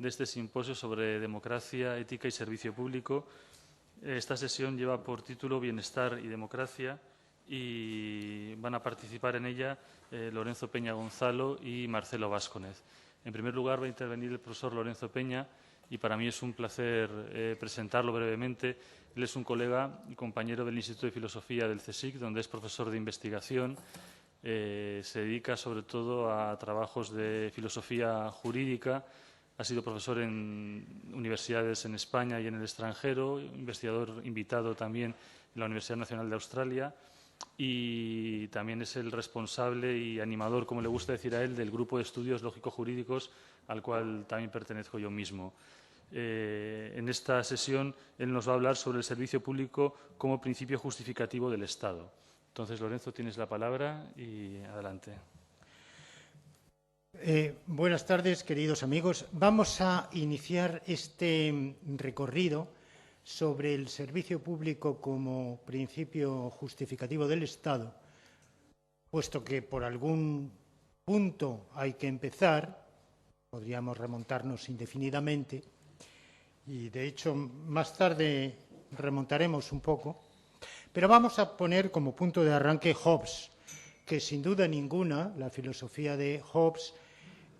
de este simposio sobre democracia, ética y servicio público. Esta sesión lleva por título Bienestar y Democracia y van a participar en ella Lorenzo Peña Gonzalo y Marcelo Vásconez. En primer lugar va a intervenir el profesor Lorenzo Peña y para mí es un placer presentarlo brevemente. Él es un colega y compañero del Instituto de Filosofía del CSIC, donde es profesor de investigación. Se dedica sobre todo a trabajos de filosofía jurídica. Ha sido profesor en universidades en España y en el extranjero, investigador invitado también en la Universidad Nacional de Australia y también es el responsable y animador, como le gusta decir a él, del grupo de estudios lógico-jurídicos al cual también pertenezco yo mismo. En esta sesión él nos va a hablar sobre el servicio público como principio justificativo del Estado. Entonces, Lorenzo, tienes la palabra y adelante. Buenas tardes, queridos amigos. Vamos a iniciar este recorrido sobre el servicio público como principio justificativo del Estado, puesto que por algún punto hay que empezar, podríamos remontarnos indefinidamente, y de hecho más tarde remontaremos un poco, pero vamos a poner como punto de arranque Hobbes, que sin duda ninguna la filosofía de Hobbes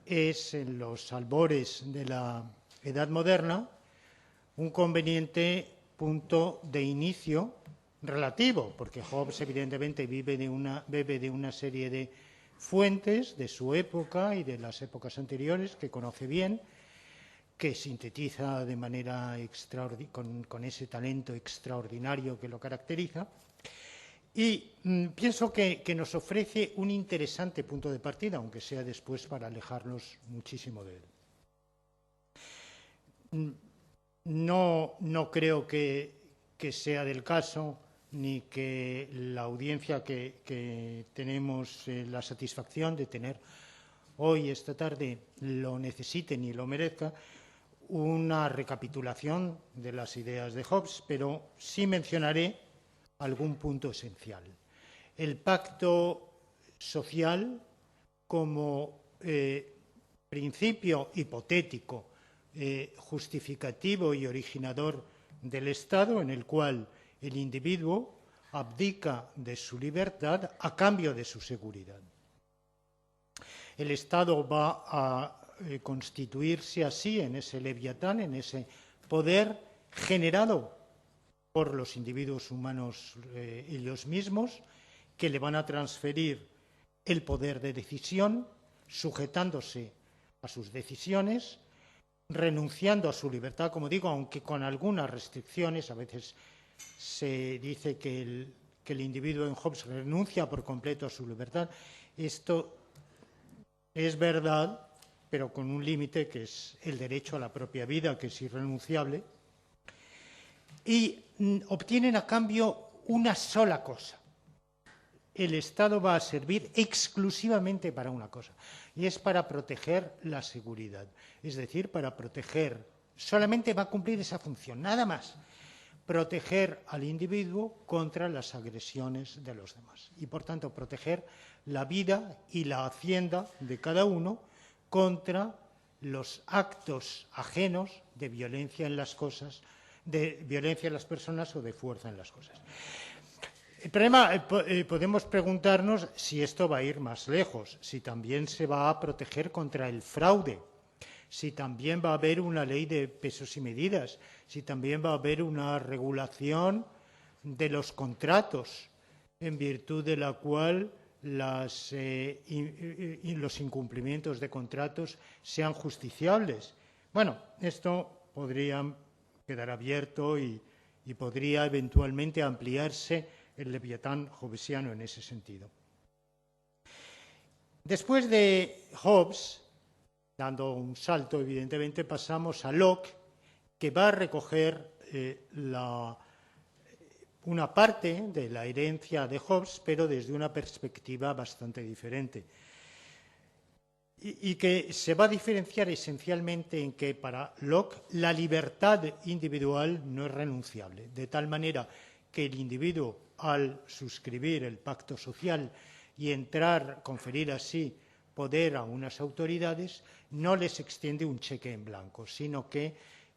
es en los albores de la Edad Moderna un conveniente punto de inicio relativo, porque Hobbes evidentemente bebe de una serie de fuentes de su época y de las épocas anteriores que conoce bien, que sintetiza de manera con ese talento extraordinario que lo caracteriza. Y pienso que nos ofrece un interesante punto de partida, aunque sea después para alejarnos muchísimo de él. No creo que sea del caso, ni que la audiencia que tenemos la satisfacción de tener hoy, esta tarde, lo necesite ni lo merezca, una recapitulación de las ideas de Hobbes, pero sí mencionaré algún punto esencial. El pacto social como principio hipotético, justificativo y originador del Estado, en el cual el individuo abdica de su libertad a cambio de su seguridad. El Estado va a constituirse así en ese leviatán, en ese poder generado por los individuos humanos ellos mismos, que le van a transferir el poder de decisión, sujetándose a sus decisiones, renunciando a su libertad, como digo, aunque con algunas restricciones. A veces se dice que el individuo en Hobbes renuncia por completo a su libertad. Esto es verdad, pero con un límite que es el derecho a la propia vida, que es irrenunciable, y obtienen a cambio una sola cosa. El Estado va a servir exclusivamente para una cosa, y es para proteger la seguridad. Es decir, para proteger, solamente va a cumplir esa función, nada más, proteger al individuo contra las agresiones de los demás. Y, por tanto, proteger la vida y la hacienda de cada uno contra los actos ajenos de violencia en las cosas, de violencia en las personas o de fuerza en las cosas. El problema, podemos preguntarnos si esto va a ir más lejos, si también se va a proteger contra el fraude, si también va a haber una ley de pesos y medidas, si también va a haber una regulación de los contratos, en virtud de la cual los incumplimientos de contratos sean justiciables. Bueno, esto podría quedar abierto y podría eventualmente ampliarse el leviatán hobbesiano en ese sentido. Después de Hobbes, dando un salto, evidentemente, pasamos a Locke, que va a recoger una parte de la herencia de Hobbes, pero desde una perspectiva bastante diferente. Y que se va a diferenciar esencialmente en que para Locke la libertad individual no es renunciable, de tal manera que el individuo, al suscribir el pacto social y conferir así poder a unas autoridades, no les extiende un cheque en blanco, sino que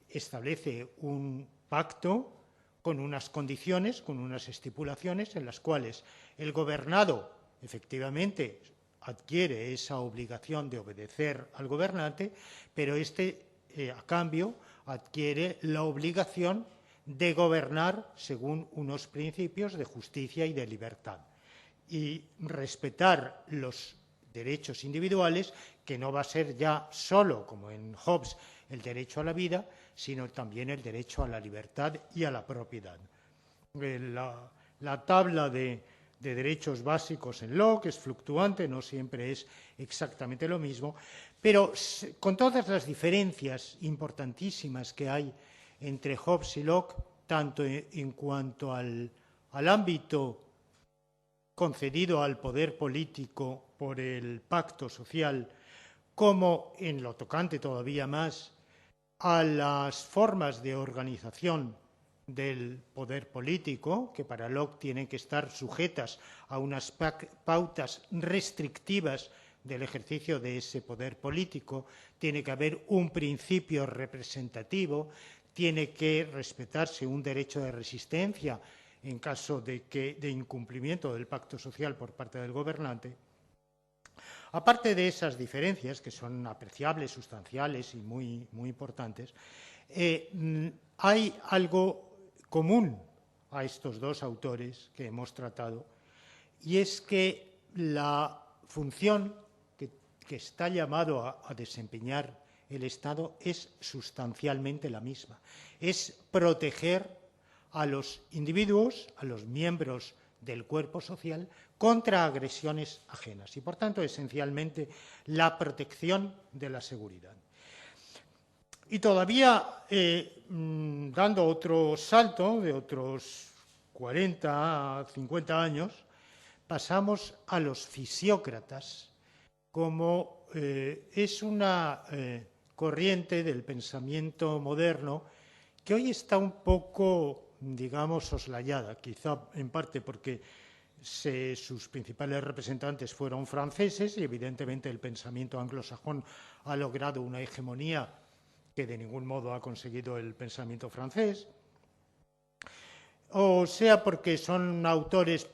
establece un pacto con unas condiciones, con unas estipulaciones en las cuales el gobernado efectivamente adquiere esa obligación de obedecer al gobernante, pero a cambio adquiere la obligación de gobernar según unos principios de justicia y de libertad y respetar los derechos individuales, que no va a ser ya solo, como en Hobbes, el derecho a la vida, sino también el derecho a la libertad y a la propiedad. La tabla de derechos básicos en Locke es fluctuante, no siempre es exactamente lo mismo, pero con todas las diferencias importantísimas que hay entre Hobbes y Locke, tanto en cuanto al ámbito concedido al poder político por el pacto social, como en lo tocante todavía más a las formas de organización del poder político, que para Locke tienen que estar sujetas a unas pautas restrictivas del ejercicio de ese poder político, tiene que haber un principio representativo, tiene que respetarse un derecho de resistencia en caso de incumplimiento del pacto social por parte del gobernante. Aparte de esas diferencias, que son apreciables, sustanciales y muy, muy importantes, hay algo común a estos dos autores que hemos tratado, y es que la función que está llamado a desempeñar el Estado es sustancialmente la misma. Es proteger a los individuos, a los miembros del cuerpo social, contra agresiones ajenas y, por tanto, esencialmente, la protección de la seguridad. Y todavía, dando otro salto de otros 40 a 50 años, pasamos a los fisiócratas, como es una corriente del pensamiento moderno que hoy está un poco, digamos, soslayada, quizá en parte porque sus principales representantes fueron franceses y evidentemente el pensamiento anglosajón ha logrado una hegemonía que de ningún modo ha conseguido el pensamiento francés, o sea porque son autores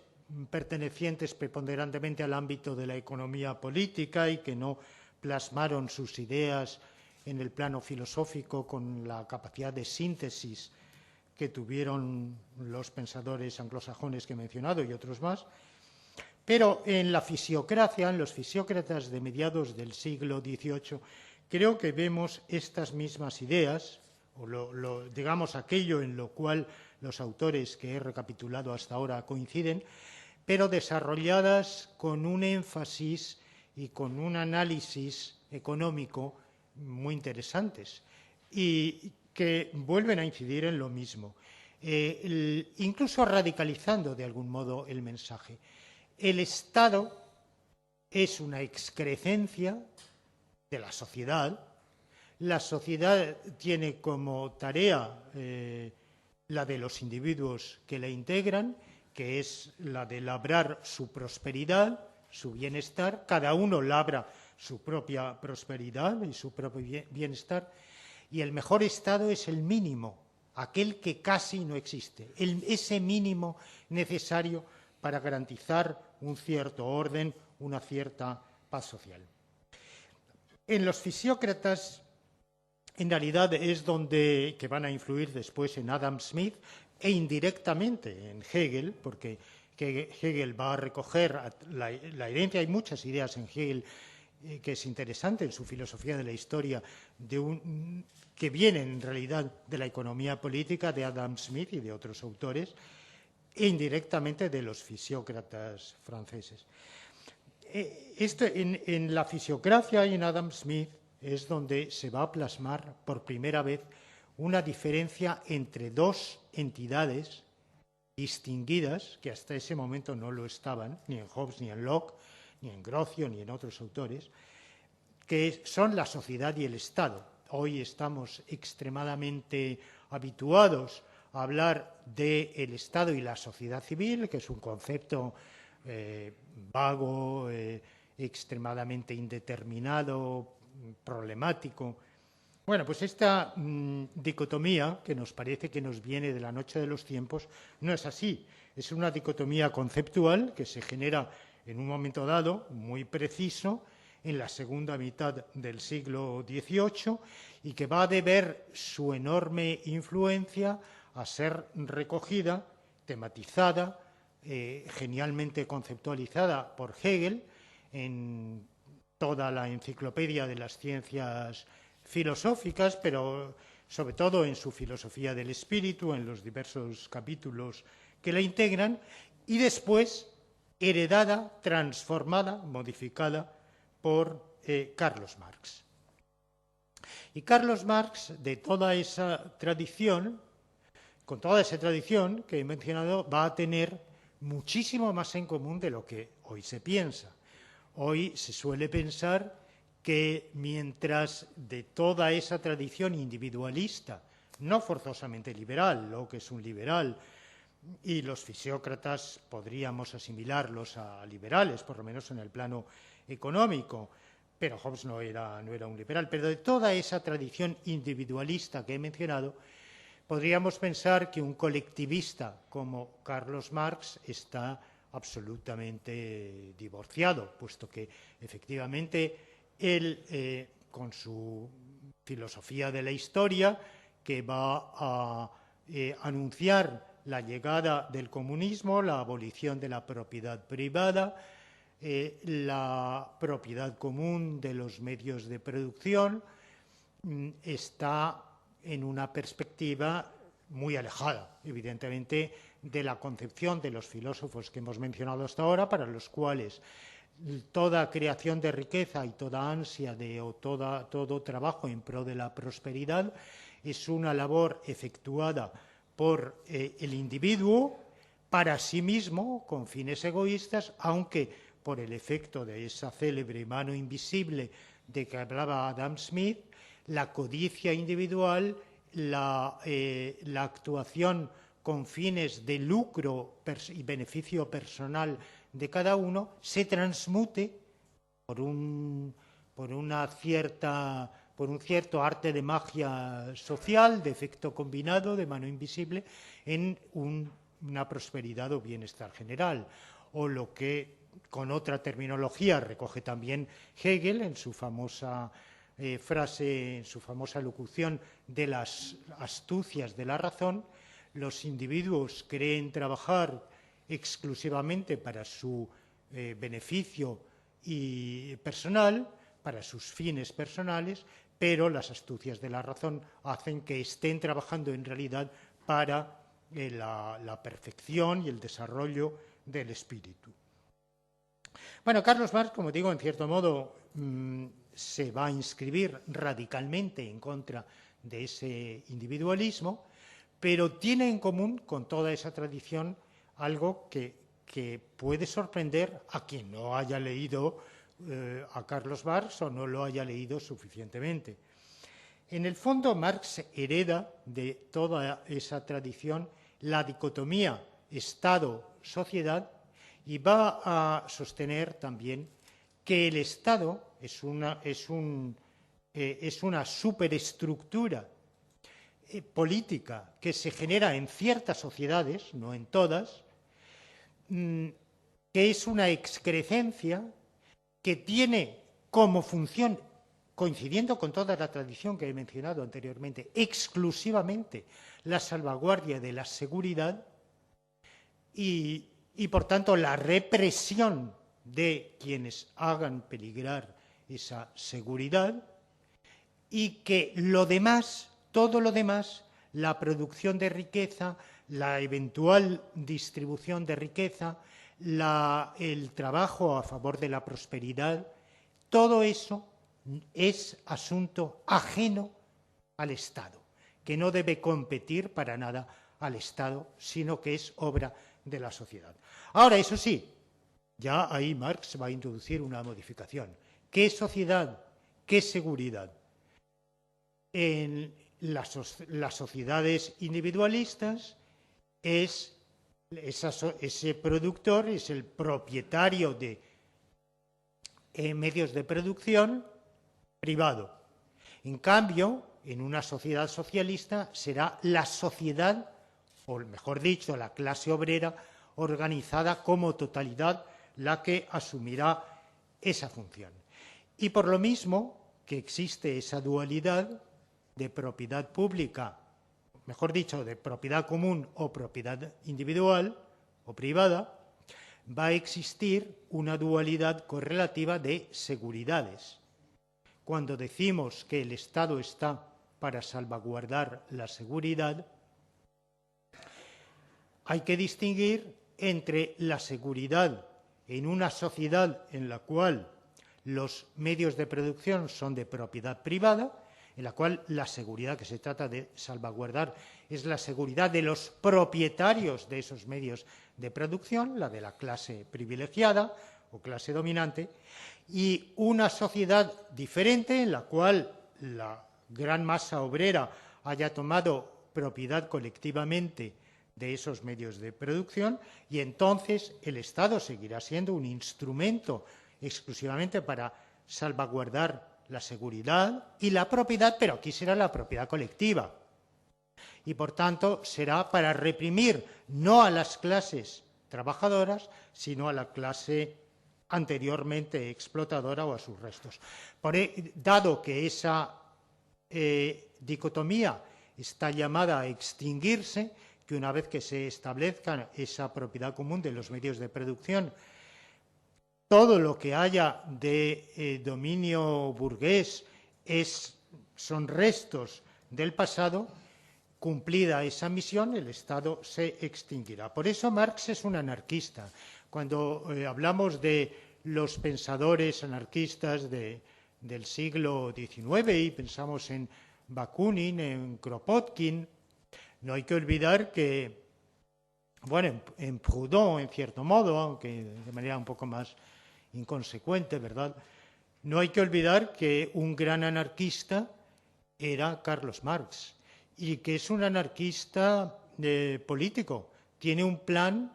pertenecientes preponderantemente al ámbito de la economía política y que no plasmaron sus ideas en el plano filosófico con la capacidad de síntesis que tuvieron los pensadores anglosajones que he mencionado y otros más. Pero en la fisiocracia, en los fisiócratas de mediados del siglo XVIII, creo que vemos estas mismas ideas, o digamos aquello en lo cual los autores que he recapitulado hasta ahora coinciden, pero desarrolladas con un énfasis y con un análisis económico muy interesantes y que vuelven a incidir en lo mismo, incluso radicalizando de algún modo el mensaje. El Estado es una excrecencia de la sociedad tiene como tarea la de los individuos que la integran, que es la de labrar su prosperidad, su bienestar, cada uno labra su propia prosperidad y su propio bienestar, y el mejor Estado es el mínimo, aquel que casi no existe, ese mínimo necesario para garantizar un cierto orden, una cierta paz social. En los fisiócratas, en realidad es que van a influir después en Adam Smith e indirectamente en Hegel, porque Hegel va a recoger la herencia. Hay muchas ideas en Hegel que es interesante en su filosofía de la historia, que vienen en realidad de la economía política de Adam Smith y de otros autores, e indirectamente de los fisiócratas franceses. En la fisiocracia y en Adam Smith es donde se va a plasmar por primera vez una diferencia entre dos entidades distinguidas, que hasta ese momento no lo estaban, ni en Hobbes, ni en Locke, ni en Grocio, ni en otros autores, que son la sociedad y el Estado. Hoy estamos extremadamente habituados a hablar del Estado y la sociedad civil, que es un concepto vago, extremadamente indeterminado, problemático. Bueno, pues esta dicotomía, que nos parece que nos viene de la noche de los tiempos, no es así. Es una dicotomía conceptual que se genera en un momento dado, muy preciso, en la segunda mitad del siglo XVIII, y que va a deber su enorme influencia a ser recogida, tematizada, genialmente conceptualizada por Hegel en toda la enciclopedia de las ciencias filosóficas, pero sobre todo en su filosofía del espíritu, en los diversos capítulos que la integran, y después heredada, transformada, modificada por Carlos Marx. Y Carlos Marx, de toda esa tradición, con toda esa tradición que he mencionado, va a tener muchísimo más en común de lo que hoy se piensa. Hoy se suele pensar que mientras de toda esa tradición individualista, no forzosamente liberal, Locke es un liberal, y los fisiócratas podríamos asimilarlos a liberales, por lo menos en el plano económico, pero Hobbes no era un liberal, pero de toda esa tradición individualista que he mencionado, podríamos pensar que un colectivista como Carlos Marx está absolutamente divorciado, puesto que efectivamente él, con su filosofía de la historia, que va a anunciar la llegada del comunismo, la abolición de la propiedad privada, la propiedad común de los medios de producción, está en una perspectiva muy alejada, evidentemente, de la concepción de los filósofos que hemos mencionado hasta ahora, para los cuales toda creación de riqueza y toda ansia o todo trabajo en pro de la prosperidad es una labor efectuada por el individuo para sí mismo, con fines egoístas, aunque por el efecto de esa célebre mano invisible de que hablaba Adam Smith, la codicia individual, la actuación con fines de lucro y beneficio personal de cada uno, se transmute por un cierto arte de magia social, de efecto combinado, de mano invisible, en una prosperidad o bienestar general. O lo que, con otra terminología, recoge también Hegel en su famosa frase, en su famosa locución de las astucias de la razón: los individuos creen trabajar exclusivamente para su beneficio y personal, para sus fines personales, pero las astucias de la razón hacen que estén trabajando en realidad para la perfección y el desarrollo del espíritu. Bueno, Carlos Marx, como digo, en cierto modo se va a inscribir radicalmente en contra de ese individualismo, pero tiene en común con toda esa tradición algo que puede sorprender a quien no haya leído a Carlos Marx o no lo haya leído suficientemente. En el fondo, Marx hereda de toda esa tradición la dicotomía Estado-sociedad y va a sostener también que el Estado es una superestructura política que se genera en ciertas sociedades, no en todas, que es una excrecencia que tiene como función, coincidiendo con toda la tradición que he mencionado anteriormente, exclusivamente la salvaguardia de la seguridad y por tanto la represión de quienes hagan peligrar esa seguridad, y que lo demás, todo lo demás, la producción de riqueza, la eventual distribución de riqueza, el trabajo a favor de la prosperidad, todo eso es asunto ajeno al Estado, que no debe competir para nada al Estado, sino que es obra de la sociedad. Ahora, eso sí, ya ahí Marx va a introducir una modificación. ¿Qué sociedad? ¿Qué seguridad? En las sociedades individualistas ese productor es el propietario de medios de producción privado. En cambio, en una sociedad socialista será la sociedad, o mejor dicho, la clase obrera organizada como totalidad la que asumirá esa función. Y por lo mismo que existe esa dualidad de propiedad pública, mejor dicho, de propiedad común o propiedad individual o privada, va a existir una dualidad correlativa de seguridades. Cuando decimos que el Estado está para salvaguardar la seguridad, hay que distinguir entre la seguridad en una sociedad en la cual los medios de producción son de propiedad privada, en la cual la seguridad que se trata de salvaguardar es la seguridad de los propietarios de esos medios de producción, la de la clase privilegiada o clase dominante, y una sociedad diferente en la cual la gran masa obrera haya tomado propiedad colectivamente de esos medios de producción, y entonces el Estado seguirá siendo un instrumento exclusivamente para salvaguardar la seguridad y la propiedad, pero aquí será la propiedad colectiva. Y por tanto será para reprimir no a las clases trabajadoras, sino a la clase anteriormente explotadora o a sus restos. Dado que esa dicotomía está llamada a extinguirse, que una vez que se establezca esa propiedad común de los medios de producción, todo lo que haya de dominio burgués son restos del pasado. Cumplida esa misión, el Estado se extinguirá. Por eso Marx es un anarquista. Cuando hablamos de los pensadores anarquistas del siglo XIX y pensamos en Bakunin, en Kropotkin, no hay que olvidar que, bueno, en Proudhon, en cierto modo, aunque de manera un poco más inconsecuente, ¿verdad? No hay que olvidar que un gran anarquista era Carlos Marx y que es un anarquista político. Tiene un plan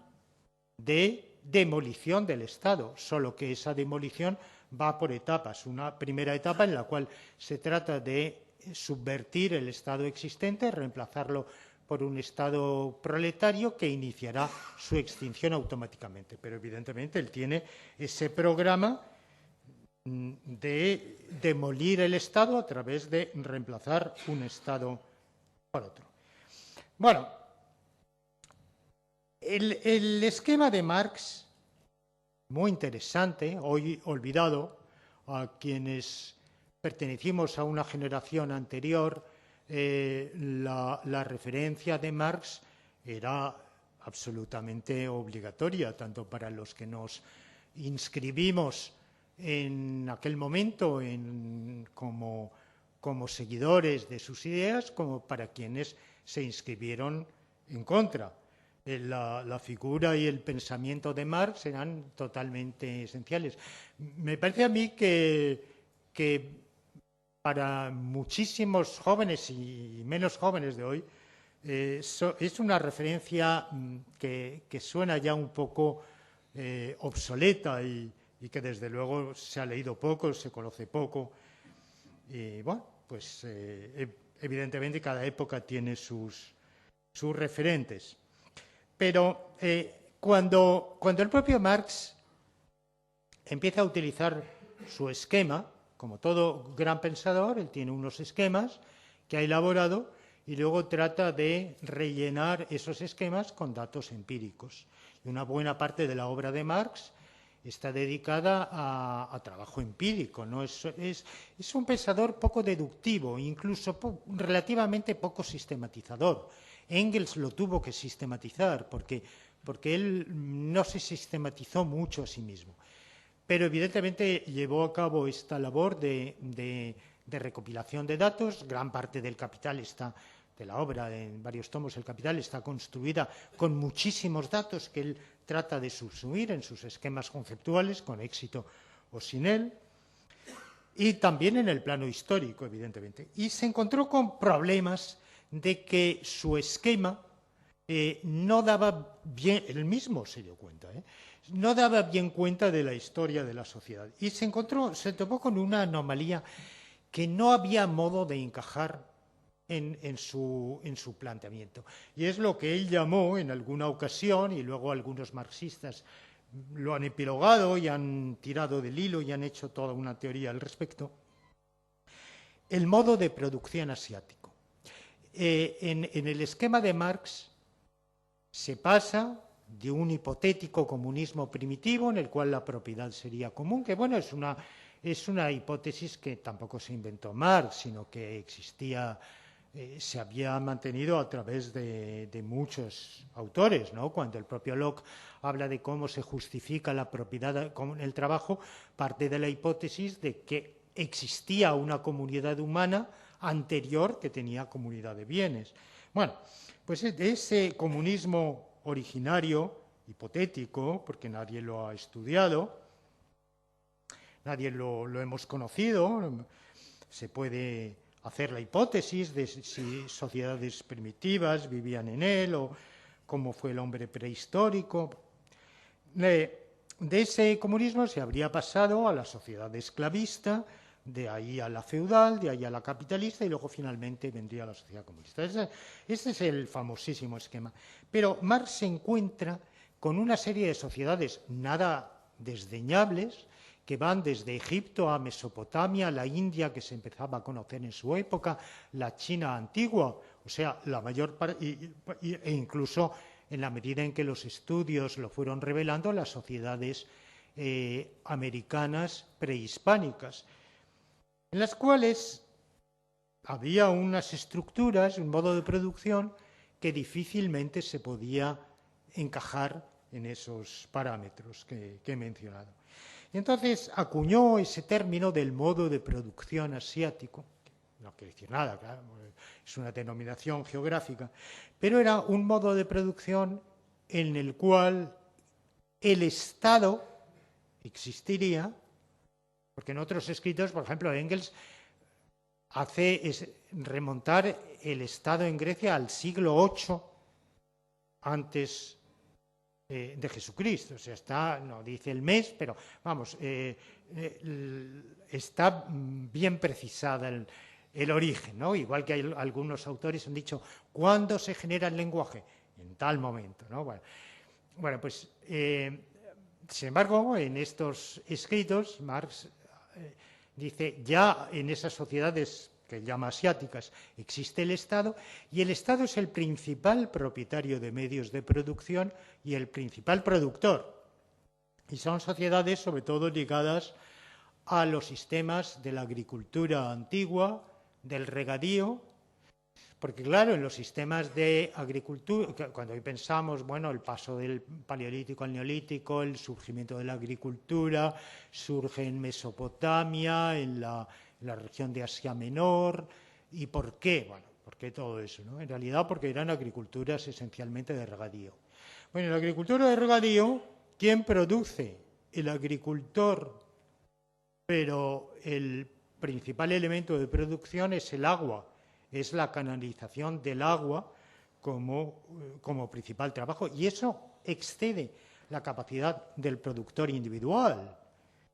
de demolición del Estado, solo que esa demolición va por etapas. Una primera etapa en la cual se trata de subvertir el Estado existente, reemplazarlo por un Estado proletario que iniciará su extinción automáticamente. Pero evidentemente él tiene ese programa de demolir el Estado a través de reemplazar un Estado por otro. Bueno, el esquema de Marx, muy interesante, hoy olvidado a quienes pertenecimos a una generación anterior. La referencia de Marx era absolutamente obligatoria, tanto para los que nos inscribimos en aquel momento como seguidores de sus ideas, como para quienes se inscribieron en contra. La figura y el pensamiento de Marx eran totalmente esenciales. Me parece a mí que para muchísimos jóvenes y menos jóvenes de hoy, es una referencia que suena ya un poco obsoleta y que desde luego se ha leído poco, se conoce poco. Y bueno, pues evidentemente cada época tiene sus referentes. Pero cuando el propio Marx empieza a utilizar su esquema, como todo gran pensador, él tiene unos esquemas que ha elaborado y luego trata de rellenar esos esquemas con datos empíricos. Y una buena parte de la obra de Marx está dedicada a trabajo empírico, ¿no? Es un pensador poco deductivo, incluso relativamente poco sistematizador. Engels lo tuvo que sistematizar porque él no se sistematizó mucho a sí mismo. Pero evidentemente llevó a cabo esta labor de recopilación de datos. Gran parte del Capital de la obra, en varios tomos, el Capital está construida con muchísimos datos que él trata de subsumir en sus esquemas conceptuales, con éxito o sin él, y también en el plano histórico, evidentemente. Y se encontró con problemas de que su esquema no daba bien, él mismo se dio cuenta, no daba bien cuenta de la historia de la sociedad. Y se topó con una anomalía que no había modo de encajar en su planteamiento. Y es lo que él llamó en alguna ocasión, y luego algunos marxistas lo han epilogado y han tirado del hilo y han hecho toda una teoría al respecto, el modo de producción asiático. En el esquema de Marx se pasa de un hipotético comunismo primitivo en el cual la propiedad sería común, que bueno, es una hipótesis que tampoco se inventó Marx, sino que existía, se había mantenido a través de muchos autores, ¿no? Cuando el propio Locke habla de cómo se justifica la propiedad con el trabajo, parte de la hipótesis de que existía una comunidad humana anterior que tenía comunidad de bienes. Bueno, pues de ese comunismo originario, hipotético, porque nadie lo ha estudiado, nadie lo hemos conocido, se puede hacer la hipótesis de si sociedades primitivas vivían en él o cómo fue el hombre prehistórico. De ese comunismo se habría pasado a la sociedad esclavista, de ahí a la feudal, de ahí a la capitalista y luego finalmente vendría la sociedad comunista. Ese es el famosísimo esquema. Pero Marx se encuentra con una serie de sociedades nada desdeñables que van desde Egipto a Mesopotamia, la India que se empezaba a conocer en su época, la China antigua, o sea, la mayor parte, e incluso en la medida en que los estudios lo fueron revelando, las sociedades americanas prehispánicas, en las cuales había unas estructuras, un modo de producción que difícilmente se podía encajar en esos parámetros que he mencionado. Y entonces acuñó ese término del modo de producción asiático, no quiere decir nada, claro, es una denominación geográfica, pero era un modo de producción en el cual el Estado existiría, porque en otros escritos, por ejemplo, Engels hace remontar el Estado en Grecia al siglo VIII antes de Jesucristo. O sea, no dice el mes, pero vamos, está bien precisada el origen, ¿no? Igual que algunos autores han dicho, ¿cuándo se genera el lenguaje? En tal momento, ¿no? Bueno, pues, sin embargo, en estos escritos, Marx dice, ya en esas sociedades que llama asiáticas existe el Estado, y el Estado es el principal propietario de medios de producción y el principal productor. Y son sociedades sobre todo ligadas a los sistemas de la agricultura antigua, del regadío, porque claro, en los sistemas de agricultura, cuando hoy pensamos, bueno, el paso del paleolítico al neolítico, el surgimiento de la agricultura, surge en Mesopotamia, en la región de Asia Menor. ¿Y por qué? Bueno, ¿por qué todo eso, no? En realidad porque eran agriculturas esencialmente de regadío. Bueno, en la agricultura de regadío, ¿quién produce? El agricultor, pero el principal elemento de producción es el agua, es la canalización del agua como principal trabajo, y eso excede la capacidad del productor individual,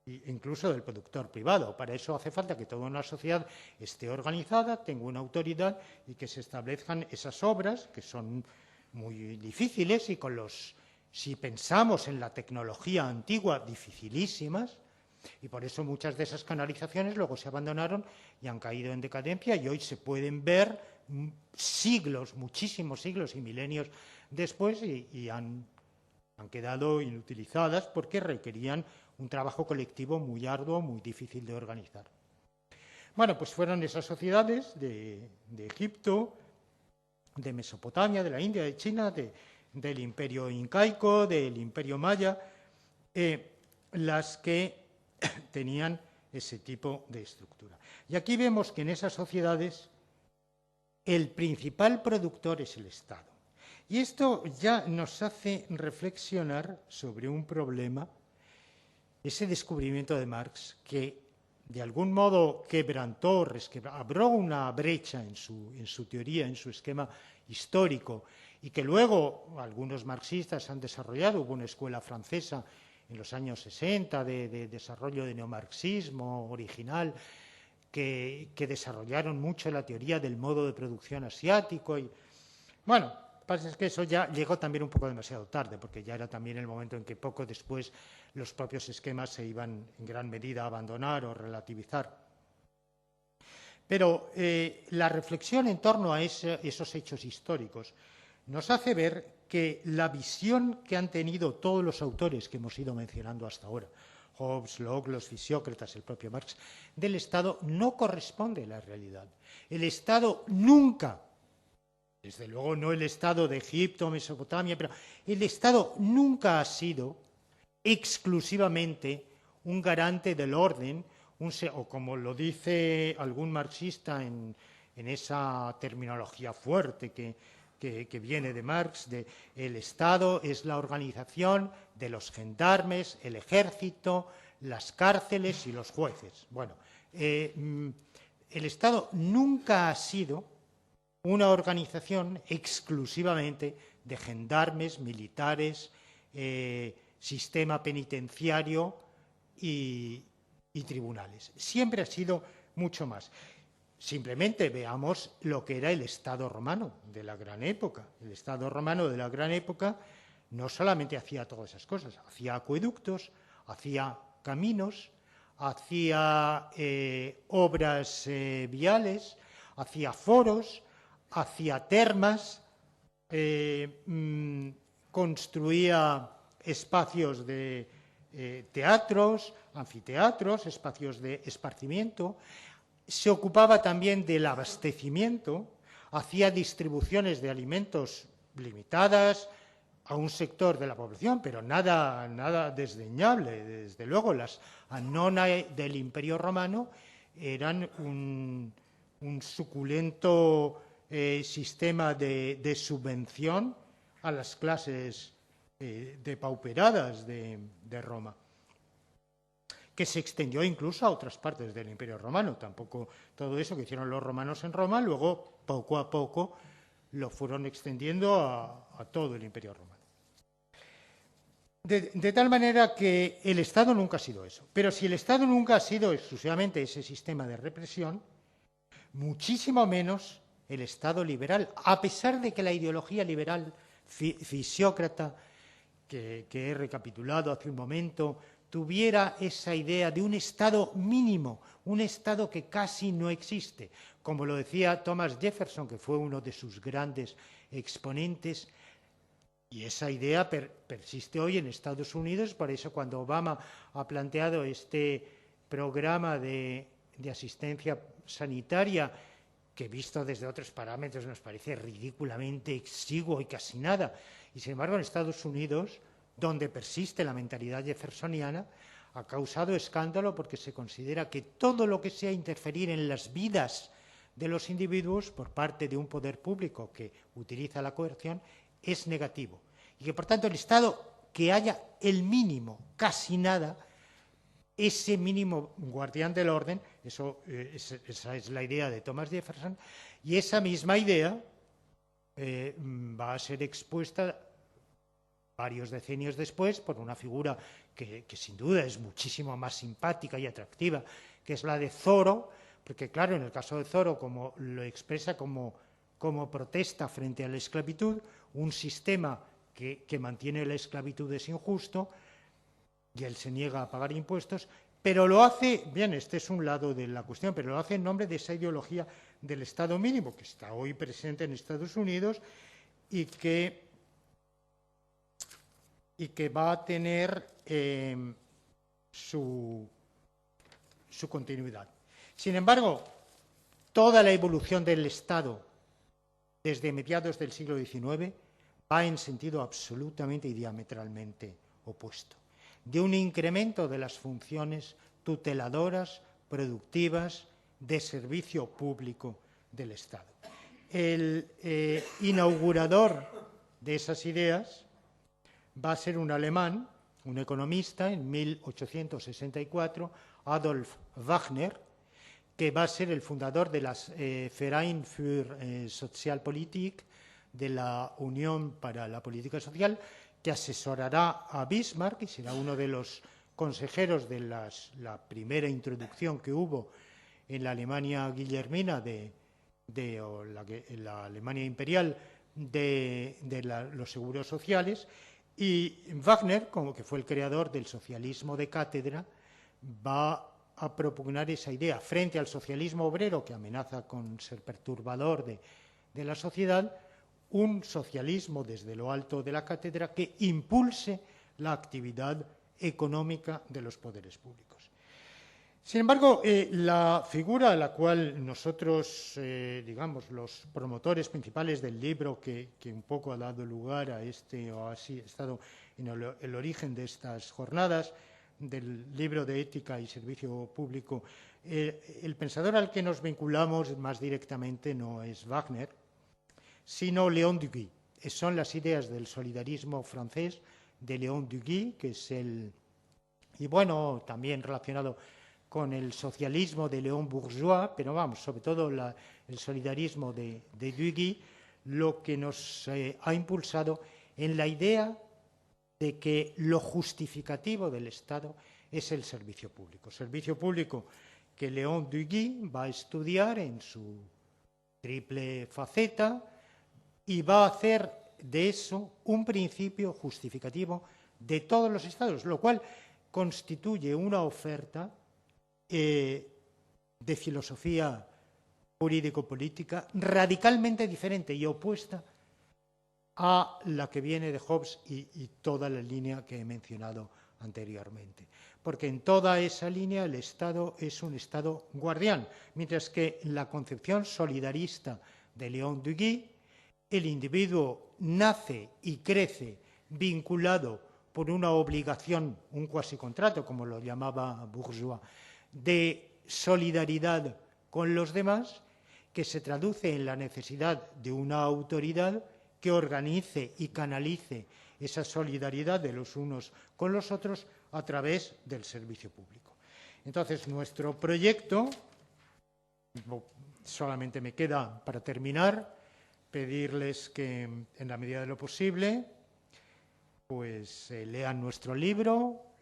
incluso del productor privado. Para eso hace falta que toda una sociedad esté organizada, tenga una autoridad y que se establezcan esas obras que son muy difíciles y si pensamos en la tecnología antigua, dificilísimas, y por eso muchas de esas canalizaciones luego se abandonaron y han caído en decadencia, y hoy se pueden ver siglos, muchísimos siglos y milenios después, y han quedado inutilizadas porque requerían un trabajo colectivo muy arduo, muy difícil de organizar. Bueno, pues fueron esas sociedades de Egipto, de Mesopotamia, de la India, de China, del imperio incaico, del imperio maya, las que tenían ese tipo de estructura. Y aquí vemos que en esas sociedades el principal productor es el Estado. Y esto ya nos hace reflexionar sobre un problema, ese descubrimiento de Marx, que de algún modo quebrantó, abrió una brecha en su teoría, en su esquema histórico, y que luego algunos marxistas han desarrollado. Hubo una escuela francesa en los años 60 de desarrollo de neomarxismo original que desarrollaron mucho la teoría del modo de producción asiático. Y bueno, lo que pasa es que eso ya llegó también un poco demasiado tarde, porque ya era también el momento en que poco después los propios esquemas se iban en gran medida a abandonar o relativizar. Pero la reflexión en torno a esos hechos históricos nos hace ver que la visión que han tenido todos los autores que hemos ido mencionando hasta ahora, Hobbes, Locke, los fisiócratas, el propio Marx, del Estado no corresponde a la realidad. El Estado nunca, desde luego no el Estado de Egipto, Mesopotamia, pero el Estado nunca ha sido exclusivamente un garante del orden, o como lo dice algún marxista en esa terminología fuerte que viene de Marx, el Estado es la organización de los gendarmes, el ejército, las cárceles y los jueces. Bueno, el Estado nunca ha sido una organización exclusivamente de gendarmes, militares, sistema penitenciario y tribunales. Siempre ha sido mucho más. Simplemente veamos lo que era el Estado romano de la gran época. El Estado romano de la gran época no solamente hacía todas esas cosas, hacía acueductos, hacía caminos, hacía obras viales, hacía foros, hacía termas, construía espacios de teatros, anfiteatros, espacios de esparcimiento. Se ocupaba también del abastecimiento, hacía distribuciones de alimentos limitadas a un sector de la población, pero nada desdeñable. Desde luego, las anonae del Imperio Romano eran un suculento sistema de subvención a las clases depauperadas de Roma, que se extendió incluso a otras partes del Imperio Romano. Tampoco todo eso que hicieron los romanos en Roma, luego poco a poco lo fueron extendiendo a todo el Imperio Romano. De tal manera que el Estado nunca ha sido eso. Pero si el Estado nunca ha sido exclusivamente ese sistema de represión, muchísimo menos el Estado liberal, a pesar de que la ideología liberal fisiócrata que he recapitulado hace un momento tuviera esa idea de un Estado mínimo, un Estado que casi no existe. Como lo decía Thomas Jefferson, que fue uno de sus grandes exponentes, y esa idea persiste hoy en Estados Unidos. Por eso cuando Obama ha planteado este programa de asistencia sanitaria, que visto desde otros parámetros nos parece ridículamente exiguo y casi nada, y sin embargo en Estados Unidos, donde persiste la mentalidad jeffersoniana, ha causado escándalo porque se considera que todo lo que sea interferir en las vidas de los individuos por parte de un poder público que utiliza la coerción es negativo. Y que por tanto el Estado, que haya el mínimo, casi nada, ese mínimo guardián del orden, esa es la idea de Thomas Jefferson, y esa misma idea va a ser expuesta varios decenios después por una figura que sin duda es muchísimo más simpática y atractiva, que es la de Thoreau, porque claro, en el caso de Thoreau, como lo expresa como protesta frente a la esclavitud, un sistema que mantiene la esclavitud es injusto, y él se niega a pagar impuestos, pero lo hace, bien, este es un lado de la cuestión, pero lo hace en nombre de esa ideología del Estado mínimo, que está hoy presente en Estados Unidos y que va a tener su continuidad. Sin embargo, toda la evolución del Estado desde mediados del siglo XIX va en sentido absolutamente y diametralmente opuesto, de un incremento de las funciones tuteladoras, productivas, de servicio público del Estado. El inaugurador de esas ideas va a ser un alemán, un economista, en 1864, Adolf Wagner, que va a ser el fundador de la Verein für Sozialpolitik, de la Unión para la Política Social, que asesorará a Bismarck y será uno de los consejeros de la primera introducción que hubo en la Alemania guillermina, o la Alemania imperial, de los seguros sociales. Y Wagner, como que fue el creador del socialismo de cátedra, va a propugnar esa idea frente al socialismo obrero, que amenaza con ser perturbador de la sociedad, un socialismo desde lo alto de la cátedra que impulse la actividad económica de los poderes públicos. Sin embargo, la figura a la cual nosotros, digamos, los promotores principales del libro que un poco ha dado lugar a o ha estado en el origen de estas jornadas, del libro de Ética y Servicio Público, el pensador al que nos vinculamos más directamente no es Wagner, sino Léon Duguay. Son las ideas del solidarismo francés de Léon Duguay, que es y bueno, también relacionado con el socialismo de Léon Bourgeois, pero vamos, sobre todo el solidarismo de Duguay, lo que nos ha impulsado en la idea de que lo justificativo del Estado es el servicio público que Léon Duguay va a estudiar en su triple faceta y va a hacer de eso un principio justificativo de todos los Estados, lo cual constituye una oferta de filosofía jurídico-política radicalmente diferente y opuesta a la que viene de Hobbes y toda la línea que he mencionado anteriormente. Porque en toda esa línea el Estado es un Estado guardián, mientras que en la concepción solidarista de Léon Duguay, el individuo nace y crece vinculado por una obligación, un cuasicontrato, como lo llamaba Bourgeois, de solidaridad con los demás, que se traduce en la necesidad de una autoridad que organice y canalice esa solidaridad de los unos con los otros a través del servicio público. Entonces, nuestro proyecto, solamente me queda para terminar, pedirles que, en la medida de lo posible, pues lean nuestro libro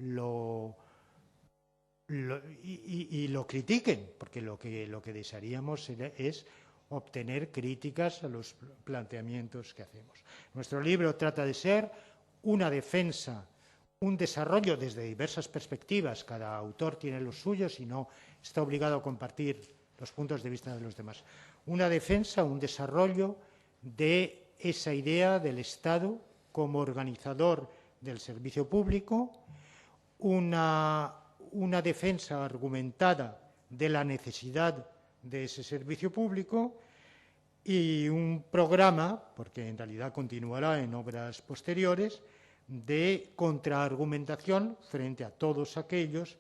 y lo critiquen, porque lo que desearíamos es obtener críticas a los planteamientos que hacemos. Nuestro libro trata de ser una defensa, un desarrollo desde diversas perspectivas. Cada autor tiene los suyos y no está obligado a compartir los puntos de vista de los demás. Una defensa, un desarrollo de esa idea del Estado como organizador del servicio público, una defensa argumentada de la necesidad de ese servicio público y un programa, porque en realidad continuará en obras posteriores, de contraargumentación frente a todos aquellos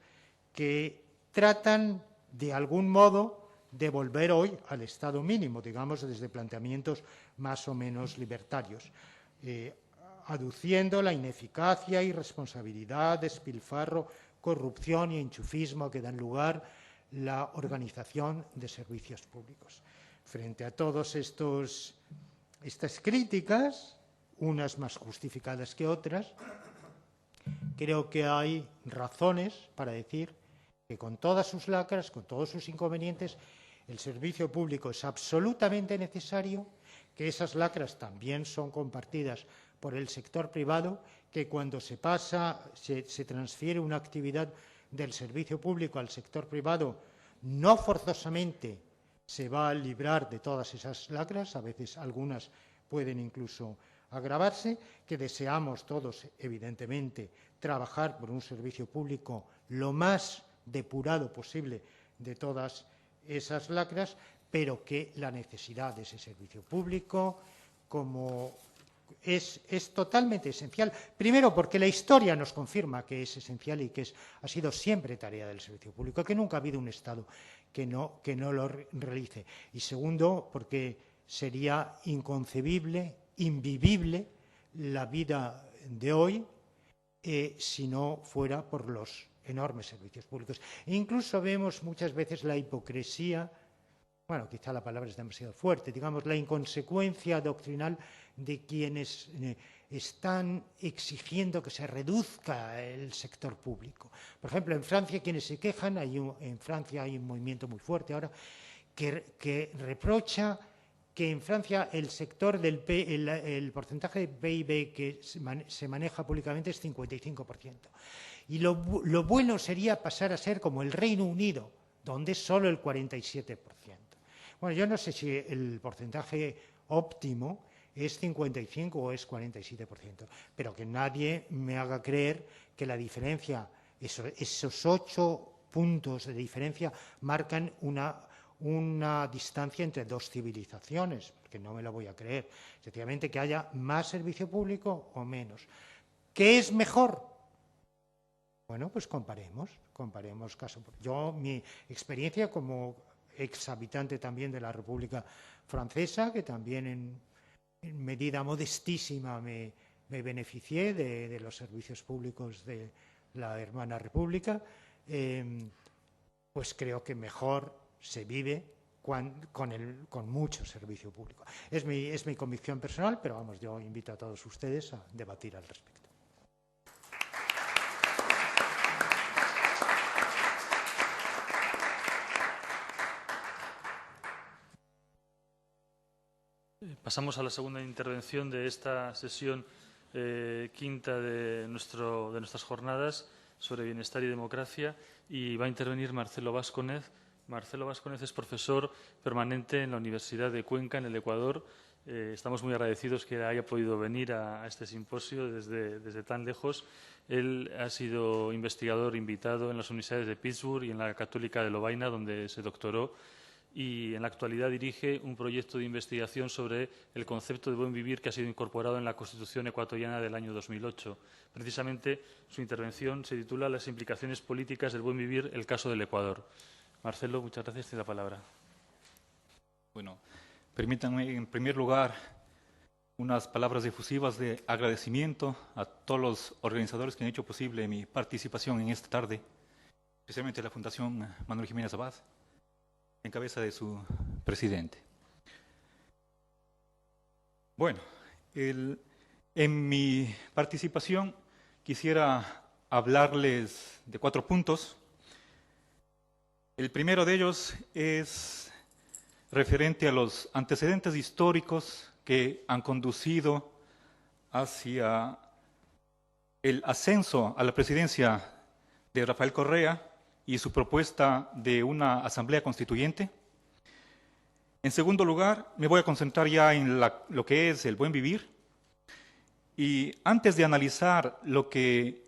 que tratan de algún modo de volver hoy al estado mínimo, digamos, desde planteamientos más o menos libertarios, aduciendo la ineficacia, irresponsabilidad, despilfarro, corrupción y enchufismo que dan lugar la organización de servicios públicos. Frente a todas estas críticas, unas más justificadas que otras, creo que hay razones para decir que con todas sus lacras, con todos sus inconvenientes, el servicio público es absolutamente necesario, que esas lacras también son compartidas por el sector privado, que cuando se transfiere una actividad del servicio público al sector privado, no forzosamente se va a librar de todas esas lacras, a veces algunas pueden incluso agravarse, que deseamos todos, evidentemente, trabajar por un servicio público lo más depurado posible de todas esas lacras, pero que la necesidad de ese servicio público como es totalmente esencial. Primero, porque la historia nos confirma que es esencial y que ha sido siempre tarea del servicio público, que nunca ha habido un Estado que no lo realice. Y segundo, porque sería inconcebible, invivible la vida de hoy si no fuera por los enormes servicios públicos. E incluso vemos muchas veces la hipocresía, bueno, quizá la palabra es demasiado fuerte, digamos, la inconsecuencia doctrinal de quienes están exigiendo que se reduzca el sector público. Por ejemplo, en Francia, quienes se quejan, en Francia hay un movimiento muy fuerte ahora que reprocha que en Francia el sector el porcentaje de PIB que se maneja públicamente es 55%. Y lo bueno sería pasar a ser como el Reino Unido, donde es solo el 47%. Bueno, yo no sé si el porcentaje óptimo es 55 o es 47%, pero que nadie me haga creer que la diferencia, esos 8 puntos de diferencia marcan una distancia entre dos civilizaciones, porque no me lo voy a creer. Sencillamente que haya más servicio público o menos. ¿Qué es mejor? Bueno, pues comparemos caso. Yo, mi experiencia como exhabitante también de la República Francesa, que también en medida modestísima me beneficié de los servicios públicos de la hermana República, pues creo que mejor se vive con mucho servicio público. Es mi convicción personal, pero vamos, yo invito a todos ustedes a debatir al respecto. Pasamos a la segunda intervención de esta sesión quinta de nuestras jornadas sobre bienestar y democracia, y va a intervenir Marcelo Vázquez. Marcelo Vázquez es profesor permanente en la Universidad de Cuenca, en el Ecuador. Estamos muy agradecidos que haya podido venir a este simposio desde tan lejos. Él ha sido investigador invitado en las universidades de Pittsburgh y en la Católica de Lovaina, donde se doctoró, y en la actualidad dirige un proyecto de investigación sobre el concepto de buen vivir que ha sido incorporado en la Constitución ecuatoriana del año 2008. Precisamente su intervención se titula Las implicaciones políticas del buen vivir, el caso del Ecuador. Marcelo, muchas gracias. Tiene la palabra. Bueno, permítanme en primer lugar unas palabras efusivas de agradecimiento a todos los organizadores que han hecho posible mi participación en esta tarde, especialmente la Fundación Manuel Jiménez Abad, en cabeza de su presidente. Bueno, en mi participación quisiera hablarles de 4 puntos. El primero de ellos es referente a los antecedentes históricos que han conducido hacia el ascenso a la presidencia de Rafael Correa y su propuesta de una asamblea constituyente. En segundo lugar, me voy a concentrar ya en lo que es el buen vivir. Y antes de analizar lo que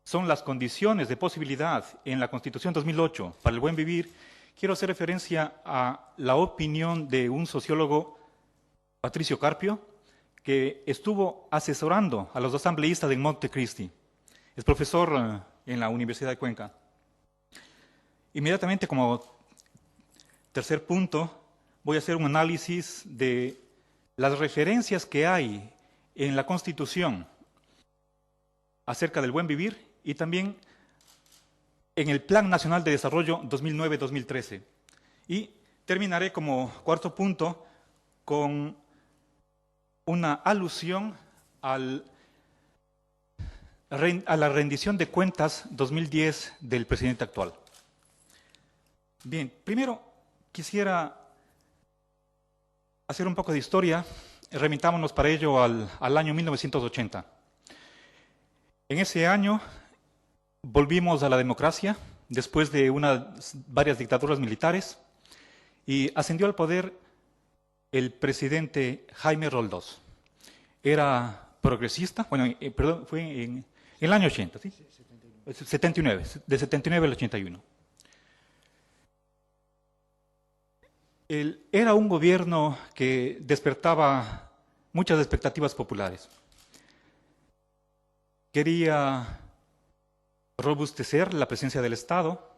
son las condiciones de posibilidad en la Constitución 2008 para el buen vivir, quiero hacer referencia a la opinión de un sociólogo, Patricio Carpio, que estuvo asesorando a los asambleístas de Montecristi. Es profesor en la Universidad de Cuenca. Inmediatamente, como tercer punto, voy a hacer un análisis de las referencias que hay en la Constitución acerca del buen vivir y también en el Plan Nacional de Desarrollo 2009-2013. Y terminaré como cuarto punto con una alusión a la rendición de cuentas 2010 del presidente actual. Bien, primero quisiera hacer un poco de historia. Remitámonos para ello al año 1980. En ese año volvimos a la democracia después de varias dictaduras militares y ascendió al poder el presidente Jaime Roldós. Era progresista, bueno, perdón, fue en el año 80, ¿sí? 79, de 79 al 81. Era un gobierno que despertaba muchas expectativas populares. Quería robustecer la presencia del Estado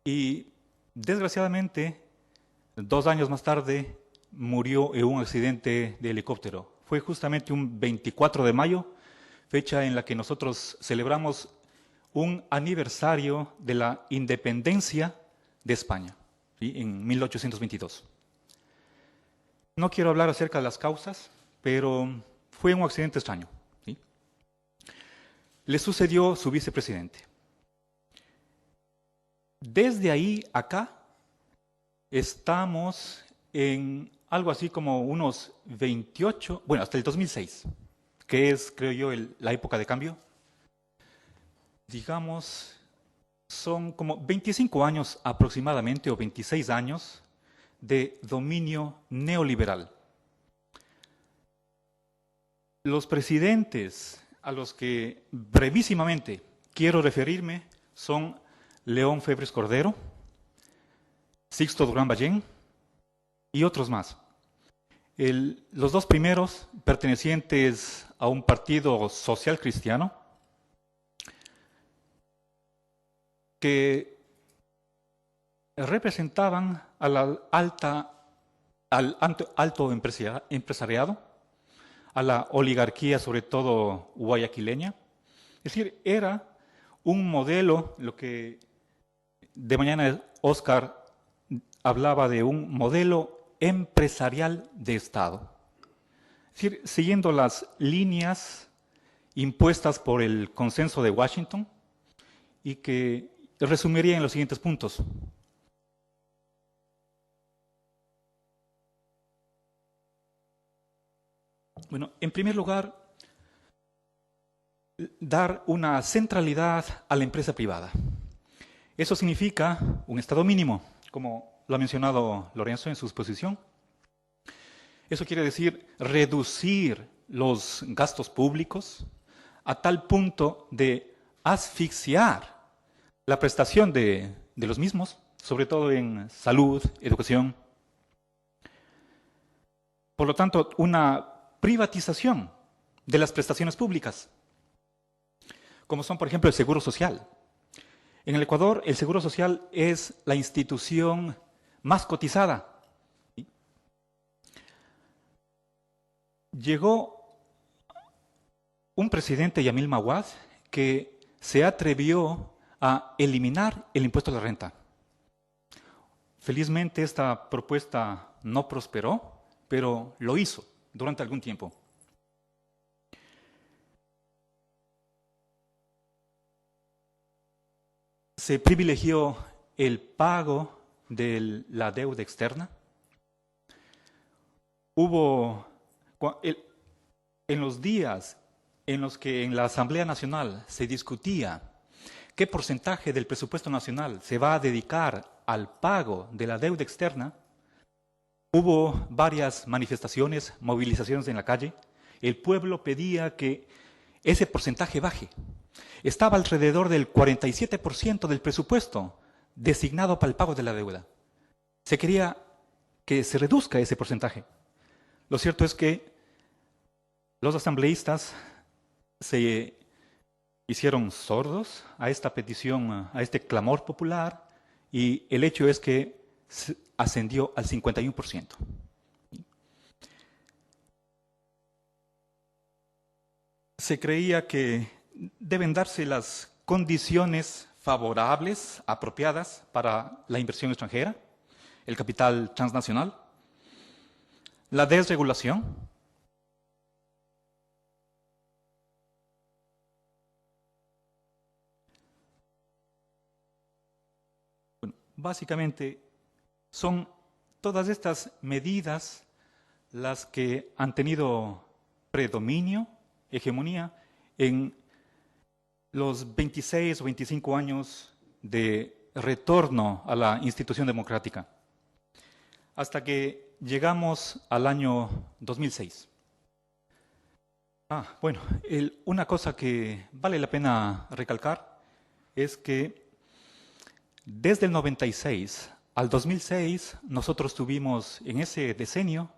y, desgraciadamente, 2 años más tarde murió en un accidente de helicóptero. Fue justamente un 24 de mayo, fecha en la que nosotros celebramos un aniversario de la independencia de España, ¿sí? En 1822. No quiero hablar acerca de las causas, pero fue un accidente extraño, ¿sí? Le sucedió su vicepresidente. Desde ahí acá estamos en algo así como unos 28, bueno, hasta el 2006, que es, creo yo, la época de cambio. Digamos, son como 25 años aproximadamente, o 26 años, de dominio neoliberal. Los presidentes a los que brevísimamente quiero referirme son León Febres Cordero, Sixto Durán Ballén y otros más. Los dos primeros pertenecientes a un partido social cristiano que representaban al alto empresariado, a la oligarquía, sobre todo guayaquileña. Es decir, era un modelo, lo que de mañana Oscar hablaba de un modelo empresarial de Estado. Es decir, siguiendo las líneas impuestas por el Consenso de Washington y que resumiría en los siguientes puntos. Bueno, en primer lugar, dar una centralidad a la empresa privada. Eso significa un Estado mínimo, como lo ha mencionado Lorenzo en su exposición. Eso quiere decir reducir los gastos públicos a tal punto de asfixiar la prestación de los mismos, sobre todo en salud, educación. Por lo tanto, una privatización de las prestaciones públicas, como son, por ejemplo, el Seguro Social. En el Ecuador, el Seguro Social es la institución más cotizada. Llegó un presidente, Yamil Maguad, que se atrevió a eliminar el impuesto a la renta. Felizmente esta propuesta no prosperó, pero lo hizo durante algún tiempo. Se privilegió el pago de la deuda externa. Hubo, en los días en los que en la Asamblea Nacional se discutía qué porcentaje del presupuesto nacional se va a dedicar al pago de la deuda externa, hubo varias manifestaciones, movilizaciones en la calle. El pueblo pedía que ese porcentaje baje. Estaba alrededor del 47% del presupuesto designado para el pago de la deuda. Se quería que se reduzca ese porcentaje. Lo cierto es que los asambleístas se hicieron sordos a esta petición, a este clamor popular, y el hecho es que ascendió al 51%. Se creía que deben darse las condiciones favorables, apropiadas para la inversión extranjera, el capital transnacional, la desregulación, bueno, básicamente son todas estas medidas las que han tenido predominio, hegemonía, en los 26 o 25 años de retorno a la institución democrática, hasta que llegamos al año 2006. Bueno, una cosa que vale la pena recalcar es que desde el 96 al 2006 nosotros tuvimos en ese decenio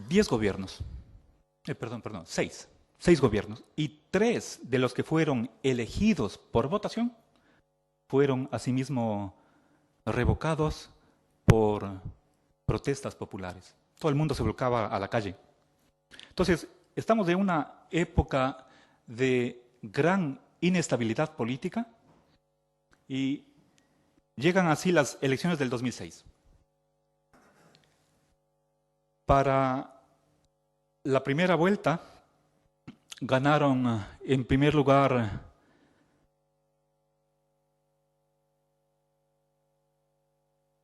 10 gobiernos, 6 gobiernos, y 3 de los que fueron elegidos por votación fueron asimismo revocados por protestas populares. Todo el mundo se volcaba a la calle. Entonces, estamos en una época de gran inestabilidad política y llegan así las elecciones del 2006. Para la primera vuelta ganaron en primer lugar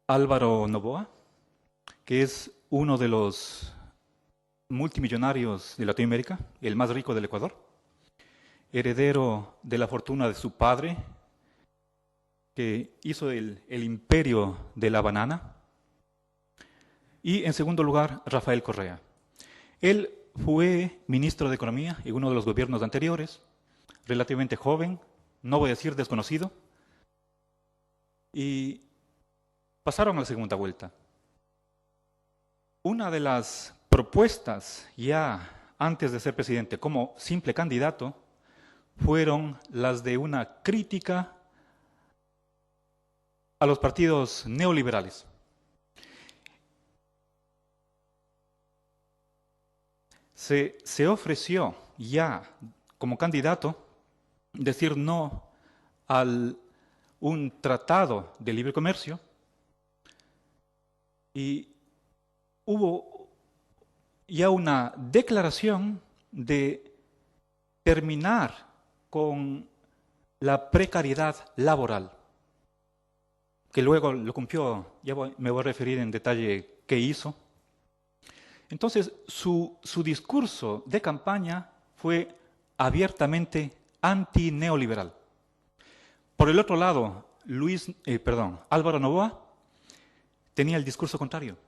Álvaro Noboa, que es uno de los multimillonarios de Latinoamérica, el más rico del Ecuador, heredero de la fortuna de su padre, que hizo el imperio de la banana. Y en segundo lugar, Rafael Correa. Él fue ministro de Economía en uno de los gobiernos anteriores, relativamente joven, no voy a decir desconocido, y pasaron a la segunda vuelta. Una de las propuestas ya antes de ser presidente como simple candidato fueron las de una crítica a los partidos neoliberales. Se ofreció ya como candidato decir no a un tratado de libre comercio y hubo ya una declaración de terminar con la precariedad laboral, que luego lo cumplió, me voy a referir en detalle qué hizo. Entonces, su discurso de campaña fue abiertamente antineoliberal. Por el otro lado, Álvaro Noboa tenía el discurso contrario,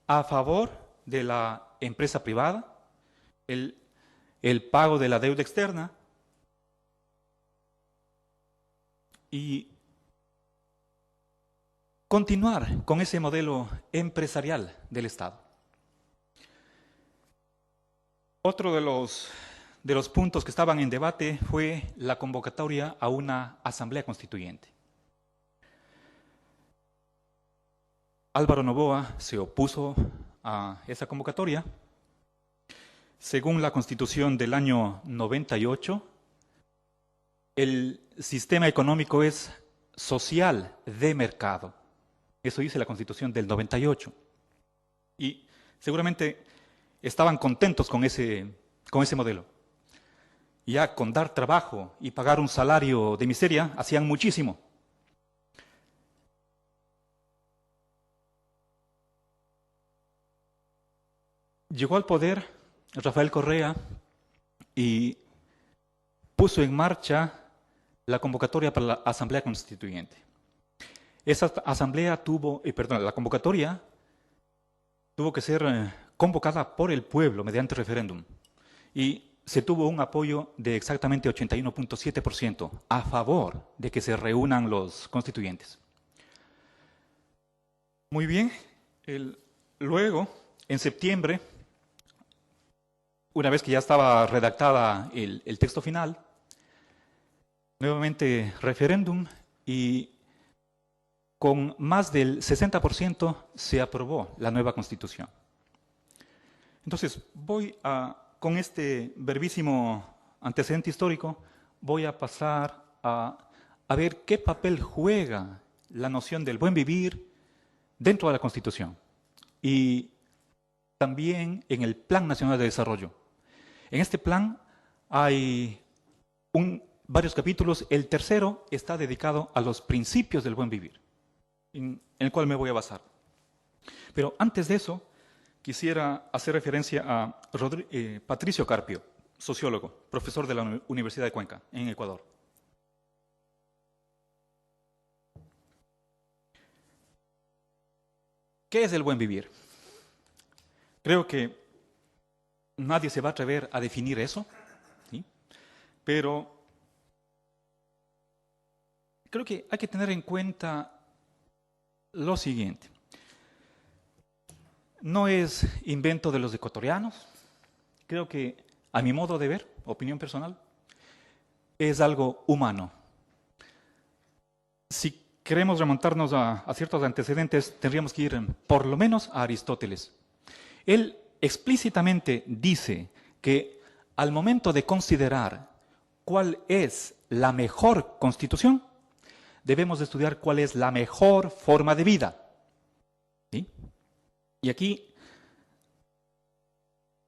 a favor de la empresa privada, el pago de la deuda externa y continuar con ese modelo empresarial del Estado. Otro de los puntos que estaban en debate fue la convocatoria a una asamblea constituyente. Álvaro Noboa se opuso a esa convocatoria. Según la Constitución del año 98, el sistema económico es social de mercado. Eso dice la Constitución del 98. Y seguramente estaban contentos con ese modelo. Ya con dar trabajo y pagar un salario de miseria, hacían muchísimo. Llegó al poder Rafael Correa y puso en marcha la convocatoria para la Asamblea Constituyente. Esa asamblea la convocatoria tuvo que ser convocada por el pueblo mediante referéndum y se tuvo un apoyo de exactamente 81.7% a favor de que se reúnan los constituyentes. Muy bien, luego, en septiembre, una vez que ya estaba redactada el texto final, nuevamente referéndum y con más del 60% se aprobó la nueva Constitución. Entonces, con este brevísimo antecedente histórico, voy a pasar a ver qué papel juega la noción del buen vivir dentro de la Constitución y también en el Plan Nacional de Desarrollo. En este plan hay varios capítulos. El tercero está dedicado a los principios del buen vivir, en el cual me voy a basar. Pero antes de eso, quisiera hacer referencia a Patricio Carpio, sociólogo, profesor de la Universidad de Cuenca, en Ecuador. ¿Qué es el buen vivir? Creo que nadie se va a atrever a definir eso, ¿sí? Pero creo que hay que tener en cuenta lo siguiente. No es invento de los ecuatorianos. Creo que, a mi modo de ver, opinión personal, es algo humano. Si queremos remontarnos a ciertos antecedentes, tendríamos que ir por lo menos a Aristóteles. Él explícitamente dice que al momento de considerar cuál es la mejor constitución, debemos de estudiar cuál es la mejor forma de vida. ¿Sí? Y aquí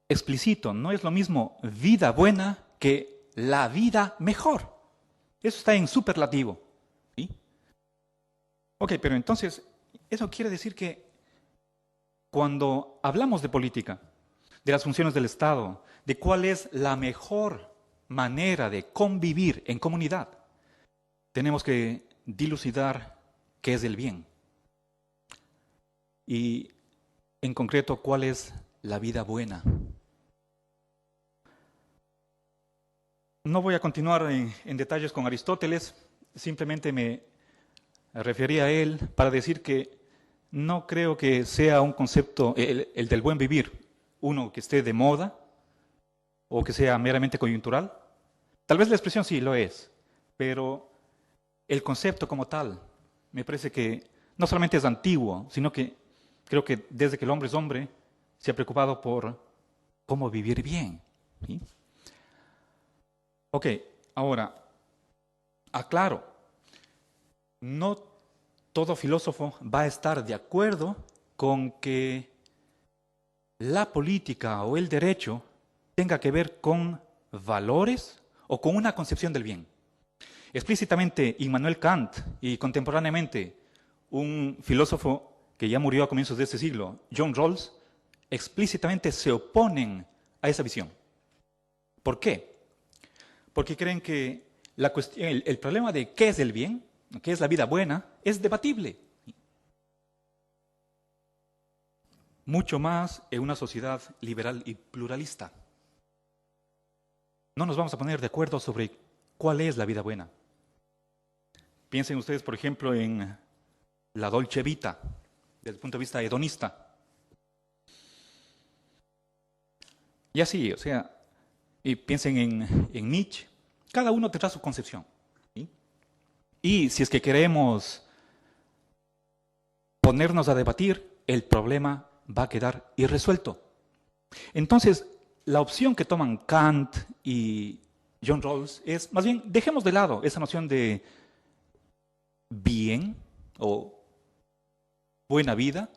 explicito, no es lo mismo vida buena que la vida mejor. Eso está en superlativo. ¿Sí? Ok, pero entonces, eso quiere decir que cuando hablamos de política, de las funciones del Estado, de cuál es la mejor manera de convivir en comunidad, tenemos que dilucidar qué es el bien. Y en concreto, cuál es la vida buena. No voy a continuar en detalles con Aristóteles, simplemente me referí a él para decir que no creo que sea un concepto, el del buen vivir, uno que esté de moda o que sea meramente coyuntural. Tal vez la expresión sí lo es, pero el concepto como tal me parece que no solamente es antiguo, sino que creo que desde que el hombre es hombre se ha preocupado por cómo vivir bien. ¿Sí? Ok, ahora, aclaro, no todo filósofo va a estar de acuerdo con que la política o el derecho tenga que ver con valores o con una concepción del bien. Explícitamente, Immanuel Kant y contemporáneamente un filósofo que ya murió a comienzos de este siglo, John Rawls, explícitamente se oponen a esa visión. ¿Por qué? Porque creen que el problema de qué es el bien, qué es la vida buena, es debatible. Mucho más en una sociedad liberal y pluralista. No nos vamos a poner de acuerdo sobre cuál es la vida buena. Piensen ustedes, por ejemplo, en la Dolce Vita, desde el punto de vista hedonista. Y así, o sea, y piensen en Nietzsche. Cada uno tendrá su concepción. ¿Sí? Y si es que queremos ponernos a debatir, el problema va a quedar irresuelto. Entonces, la opción que toman Kant y John Rawls es, más bien, dejemos de lado esa noción de bien o buena vida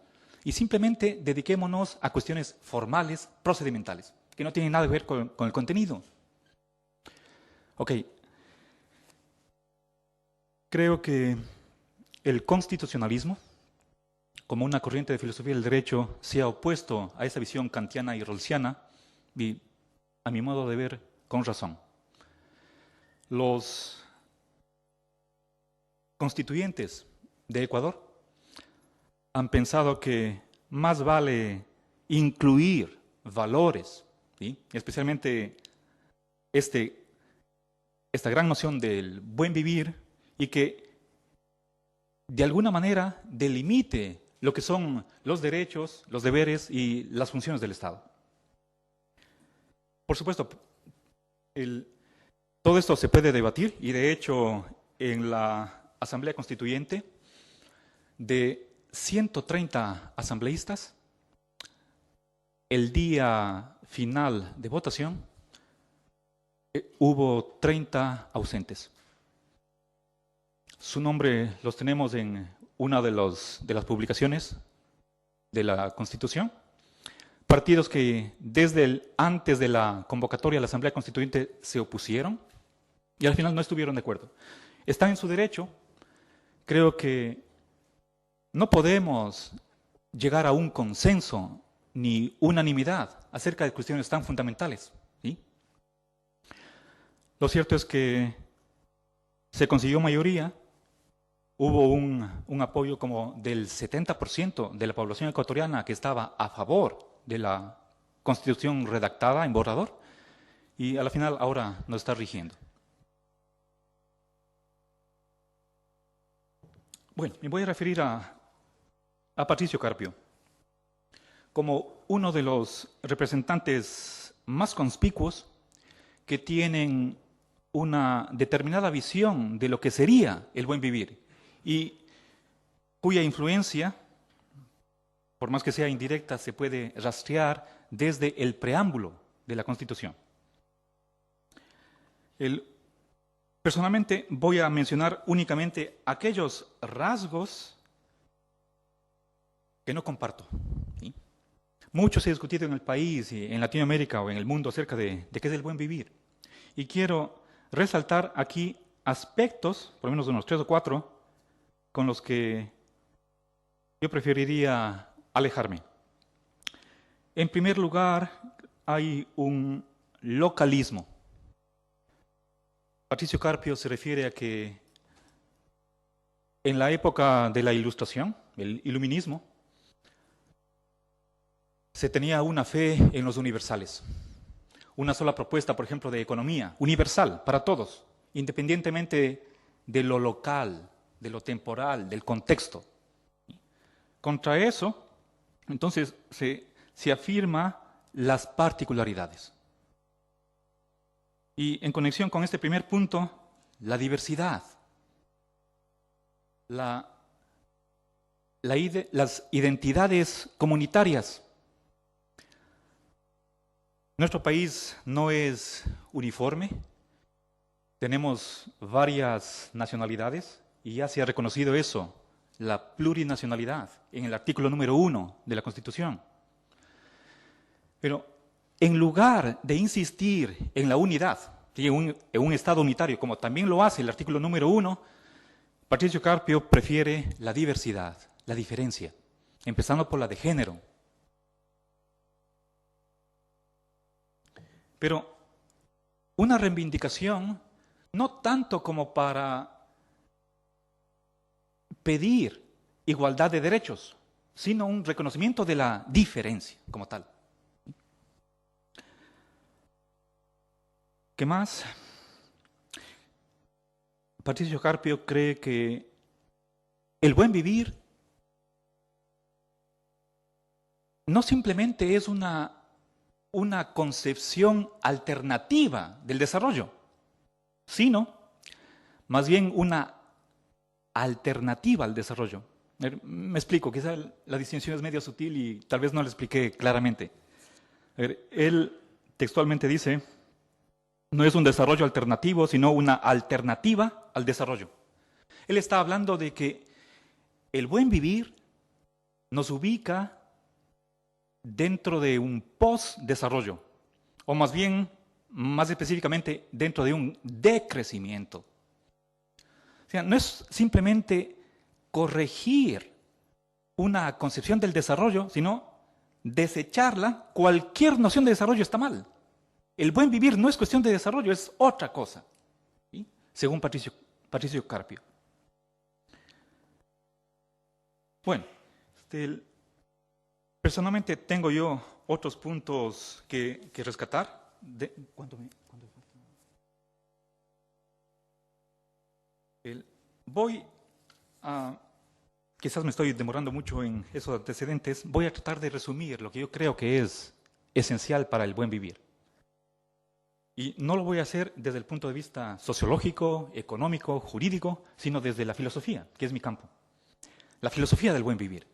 y simplemente dediquémonos a cuestiones formales, procedimentales, que no tienen nada que ver con el contenido. Ok. Creo que el constitucionalismo, como una corriente de filosofía del derecho, se ha opuesto a esa visión kantiana y rawlsiana, y a mi modo de ver, con razón. Los constituyentes de Ecuador han pensado que más vale incluir valores, ¿sí? Especialmente esta gran noción del buen vivir y que de alguna manera delimite lo que son los derechos, los deberes y las funciones del Estado. Por supuesto, todo esto se puede debatir y de hecho en la Asamblea Constituyente de 130 asambleístas, el día final de votación hubo 30 ausentes. Su nombre los tenemos en una de las publicaciones de la Constitución. Partidos que antes de la convocatoria a la Asamblea Constituyente se opusieron y al final no estuvieron de acuerdo. Están en su derecho. Creo que no podemos llegar a un consenso ni unanimidad acerca de cuestiones tan fundamentales. ¿Sí? Lo cierto es que se consiguió mayoría. Hubo un apoyo como del 70% de la población ecuatoriana que estaba a favor de la Constitución redactada en borrador y a la final ahora nos está rigiendo. Bueno, me voy a referir a Patricio Carpio como uno de los representantes más conspicuos que tienen una determinada visión de lo que sería el buen vivir y cuya influencia, por más que sea indirecta, se puede rastrear desde el preámbulo de la Constitución. Personalmente voy a mencionar únicamente aquellos rasgos que no comparto. ¿Sí? Mucho se ha discutido en el país, y en Latinoamérica o en el mundo acerca de qué es el buen vivir. Y quiero resaltar aquí aspectos, por lo menos unos 3 o 4, con los que yo preferiría alejarme. En primer lugar, hay un localismo. Patricio Carpio se refiere a que en la época de la Ilustración, el iluminismo, se tenía una fe en los universales. Una sola propuesta, por ejemplo, de economía, universal, para todos, independientemente de lo local, de lo temporal, del contexto. Contra eso, entonces, se afirma las particularidades. Y en conexión con este primer punto, la diversidad, las identidades comunitarias. Nuestro país no es uniforme, tenemos varias nacionalidades y ya se ha reconocido eso, la plurinacionalidad, en el artículo número 1 de la Constitución. Pero en lugar de insistir en la unidad, en un Estado unitario, como también lo hace el artículo número 1, Patricio Carpio prefiere la diversidad, la diferencia, empezando por la de género. Pero una reivindicación no tanto como para pedir igualdad de derechos, sino un reconocimiento de la diferencia como tal. ¿Qué más? Patricio Carpio cree que el buen vivir no simplemente es una concepción alternativa del desarrollo, sino más bien una alternativa al desarrollo. Me explico, quizá la distinción es medio sutil y tal vez no la expliqué claramente. Él textualmente dice: no es un desarrollo alternativo, sino una alternativa al desarrollo. Él está hablando de que el buen vivir nos ubica dentro de un post-desarrollo, o más bien, más específicamente, dentro de un decrecimiento. O sea, no es simplemente corregir una concepción del desarrollo, sino desecharla. Cualquier noción de desarrollo está mal. El buen vivir no es cuestión de desarrollo, es otra cosa, ¿sí? Según Patricio Carpio. Bueno, personalmente tengo yo otros puntos que rescatar. ¿Cuánto me falta? Voy a... Quizás me estoy demorando mucho en esos antecedentes. Voy a tratar de resumir lo que yo creo que es esencial para el buen vivir. Y no lo voy a hacer desde el punto de vista sociológico, económico, jurídico, sino desde la filosofía, que es mi campo. La filosofía del buen vivir.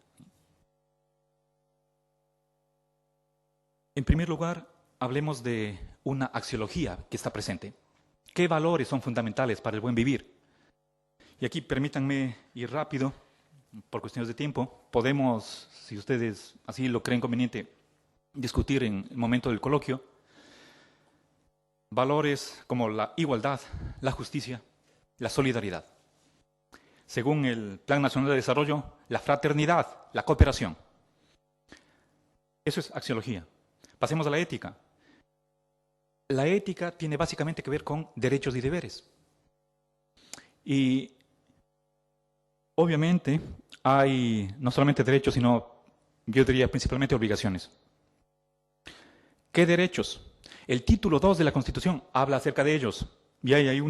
En primer lugar, hablemos de una axiología que está presente. ¿Qué valores son fundamentales para el buen vivir? Y aquí permítanme ir rápido, por cuestiones de tiempo. Podemos, si ustedes así lo creen conveniente, discutir en el momento del coloquio. Valores como la igualdad, la justicia, la solidaridad. Según el Plan Nacional de Desarrollo, la fraternidad, la cooperación. Eso es axiología. Pasemos a la ética. La ética tiene básicamente que ver con derechos y deberes. Y obviamente hay no solamente derechos, sino yo diría principalmente obligaciones. ¿Qué derechos? El título 2 de la Constitución habla acerca de ellos. Y hay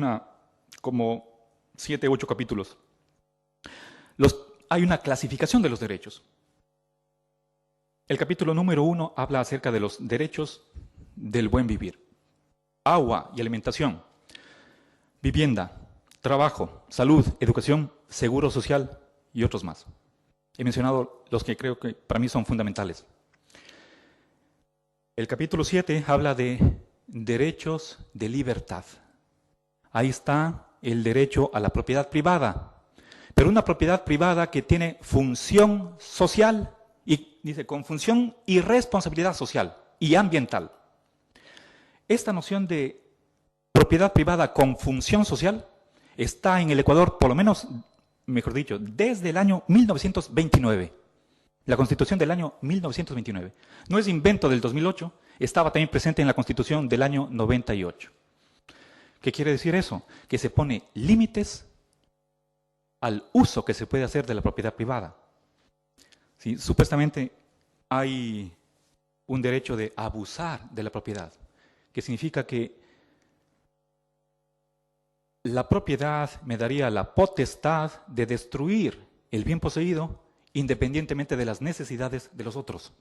como 7 u 8 capítulos. Hay una clasificación de los derechos. El capítulo número 1 habla acerca de los derechos del buen vivir. Agua y alimentación, vivienda, trabajo, salud, educación, seguro social y otros más. He mencionado los que creo que para mí son fundamentales. El capítulo 7 habla de derechos de libertad. Ahí está el derecho a la propiedad privada, pero una propiedad privada que tiene función social y dice con función y responsabilidad social y ambiental. Esta noción de propiedad privada con función social está en el Ecuador, por lo menos, mejor dicho, desde el año 1929. La Constitución del año 1929. No es invento del 2008, estaba también presente en la Constitución del año 98. ¿Qué quiere decir eso? Que se pone límites al uso que se puede hacer de la propiedad privada. ¿Sí? Supuestamente hay un derecho de abusar de la propiedad, que significa que la propiedad me daría la potestad de destruir el bien poseído independientemente de las necesidades de los otros.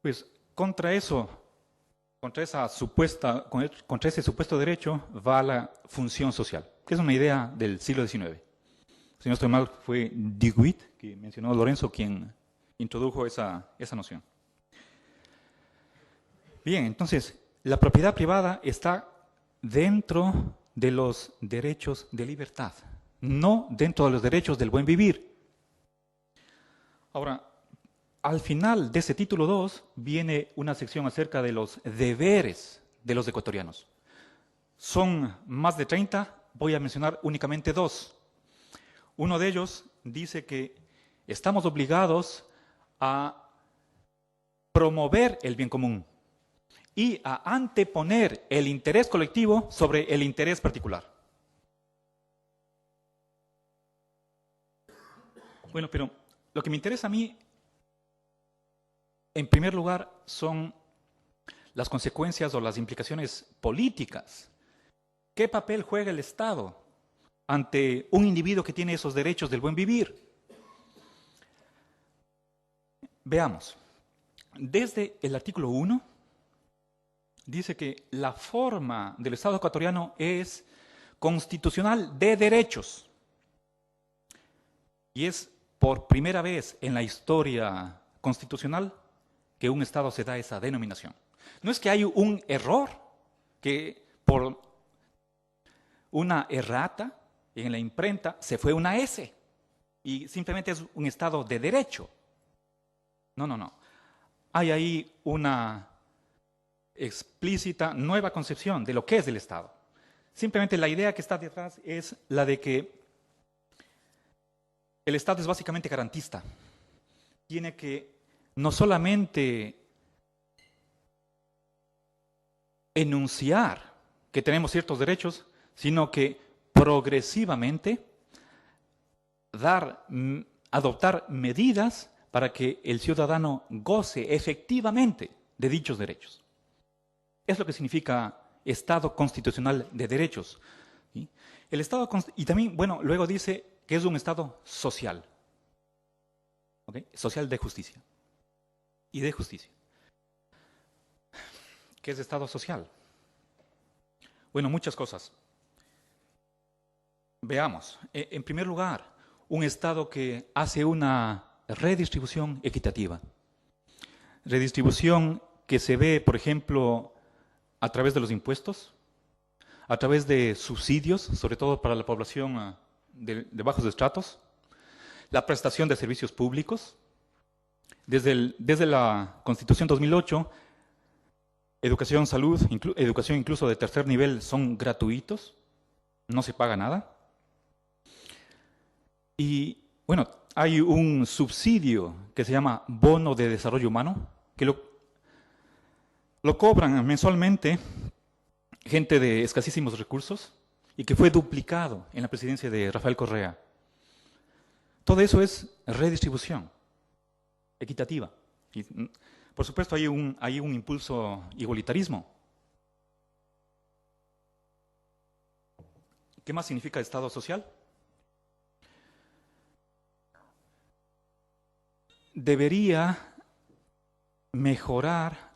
Pues contra eso, contra ese supuesto derecho va la función social, que es una idea del siglo XIX. Si no estoy mal, fue de Witt, que mencionó Lorenzo, quien introdujo esa noción. Bien, entonces, la propiedad privada está dentro de los derechos de libertad, no dentro de los derechos del buen vivir. Ahora, al final de ese título 2 viene una sección acerca de los deberes de los ecuatorianos. Son más de 30, voy a mencionar únicamente 2. Uno de ellos dice que estamos obligados a promover el bien común y a anteponer el interés colectivo sobre el interés particular. Bueno, pero lo que me interesa a mí, en primer lugar, son las consecuencias o las implicaciones políticas. ¿Qué papel juega el Estado ante un individuo que tiene esos derechos del buen vivir? Veamos. Desde el artículo 1, dice que la forma del Estado ecuatoriano es constitucional de derechos. Y es por primera vez en la historia constitucional que un Estado se da esa denominación. No es que hay un error, que por una errata en la imprenta se fue una S y simplemente es un Estado de derecho. No. Hay ahí una explícita nueva concepción de lo que es el Estado. Simplemente la idea que está detrás es la de que el Estado es básicamente garantista. Tiene que no solamente enunciar que tenemos ciertos derechos, sino que progresivamente adoptar medidas para que el ciudadano goce efectivamente de dichos derechos. Es lo que significa Estado constitucional de derechos. ¿Sí? El Estado, y también, bueno, luego dice que es un Estado social. ¿Okay? Social de justicia. Y de justicia. ¿Qué es Estado social? Bueno, muchas cosas. Veamos. En primer lugar, un Estado que hace una redistribución equitativa. Redistribución que se ve, por ejemplo, a través de los impuestos, a través de subsidios, sobre todo para la población de bajos estratos, la prestación de servicios públicos. Desde la Constitución 2008, educación, salud, educación incluso de tercer nivel son gratuitos, no se paga nada. Y bueno, hay un subsidio que se llama Bono de Desarrollo Humano, que lo cobran mensualmente gente de escasísimos recursos y que fue duplicado en la presidencia de Rafael Correa. Todo eso es redistribución equitativa. Y, por supuesto, hay un impulso igualitarismo. ¿Qué más significa Estado social? Debería mejorar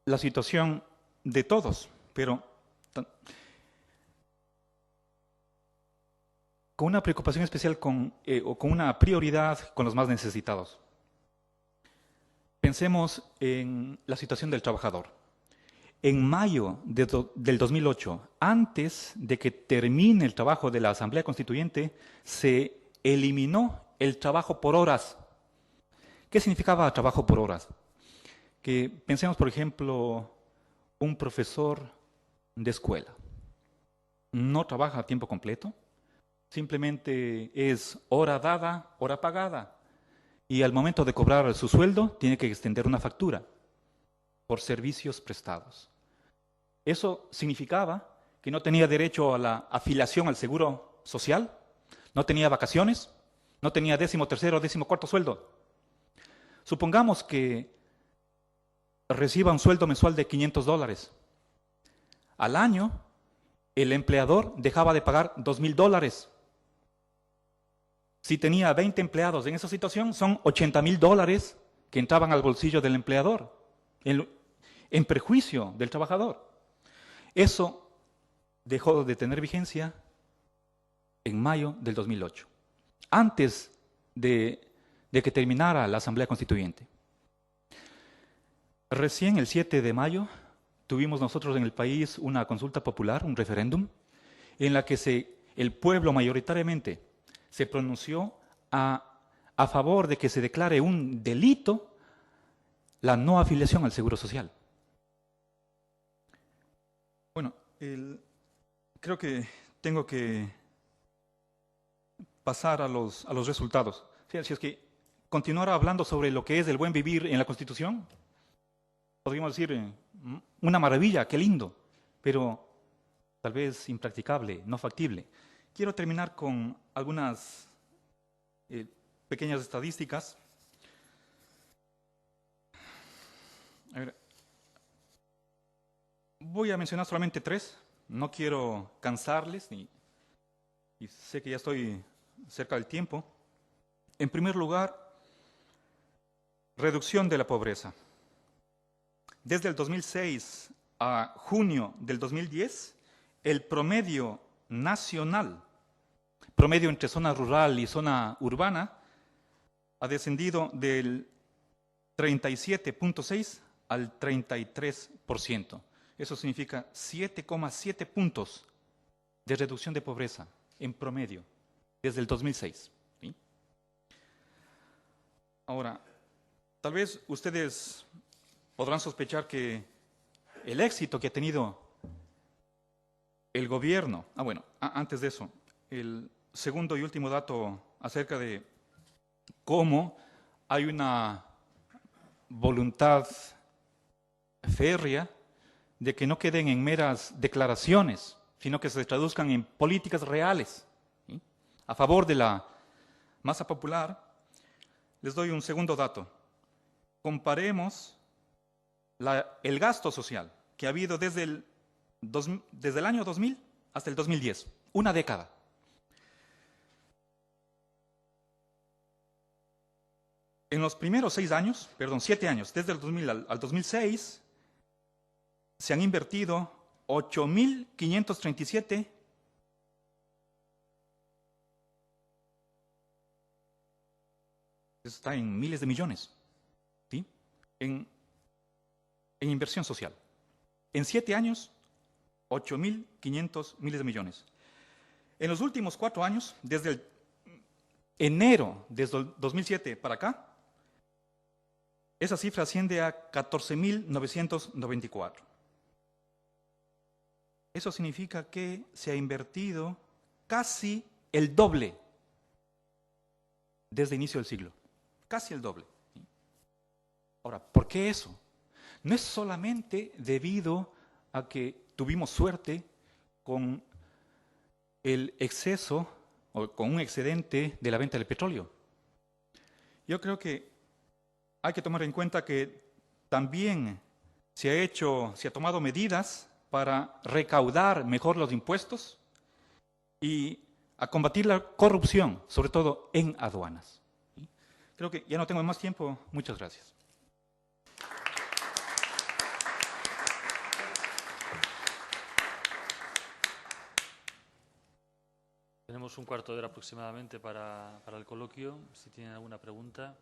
la situación de todos, pero con una preocupación especial o con una prioridad con los más necesitados. Pensemos en la situación del trabajador. en mayo del 2008, antes de que termine el trabajo de la Asamblea Constituyente, se eliminó el trabajo por horas. ¿Qué significaba trabajo por horas? Que pensemos, por ejemplo, un profesor de escuela. No trabaja a tiempo completo, simplemente es hora dada, hora pagada. Y al momento de cobrar su sueldo, tiene que extender una factura por servicios prestados. Eso significaba que no tenía derecho a la afiliación al Seguro Social, no tenía vacaciones, no tenía 13º o 14º sueldo. Supongamos que reciba un sueldo mensual de $500. Al año, el empleador dejaba de pagar $2,000. Si tenía 20 empleados en esa situación, son $80,000 que entraban al bolsillo del empleador, en perjuicio del trabajador. Eso dejó de tener vigencia en mayo del 2008, antes de que terminara la Asamblea Constituyente. Recién el 7 de mayo tuvimos nosotros en el país una consulta popular, un referéndum, en la que el pueblo mayoritariamente se pronunció a favor de que se declare un delito la no afiliación al Seguro Social. Bueno, creo que tengo que pasar a los resultados. Si es que continuara hablando sobre lo que es el buen vivir en la Constitución, podríamos decir, una maravilla, qué lindo, pero tal vez impracticable, no factible. Quiero terminar con algunas pequeñas estadísticas. A ver, voy a mencionar solamente 3, no quiero cansarles y sé que ya estoy cerca del tiempo. En primer lugar, reducción de la pobreza. Desde el 2006 a junio del 2010, el promedio nacional, promedio entre zona rural y zona urbana, ha descendido del 37.6 al 33%. Eso significa 7,7 puntos de reducción de pobreza en promedio desde el 2006. ¿Sí? Ahora, tal vez ustedes podrán sospechar que el éxito que ha tenido el gobierno, antes de eso, el segundo y último dato acerca de cómo hay una voluntad férrea de que no queden en meras declaraciones, sino que se traduzcan en políticas reales, ¿sí? A favor de la masa popular. Les doy un segundo dato. Comparemos el gasto social que ha habido desde el año 2000 hasta el 2010, una década. En los primeros 7 años, desde el 2000 al 2006, se han invertido 8.537 está en miles de millones, ¿sí? En inversión social. En 7 años, 8.500 miles de millones. En los últimos 4 años, desde el enero de 2007 para acá, esa cifra asciende a 14.994. Eso significa que se ha invertido casi el doble desde el inicio del siglo. Casi el doble. Ahora, ¿por qué eso? No es solamente debido a que tuvimos suerte con el exceso o con un excedente de la venta del petróleo. Yo creo que hay que tomar en cuenta que también se ha tomado medidas para recaudar mejor los impuestos y a combatir la corrupción, sobre todo en aduanas. Creo que ya no tengo más tiempo. Muchas gracias. Tenemos un cuarto de hora aproximadamente para el coloquio. Si tienen alguna pregunta.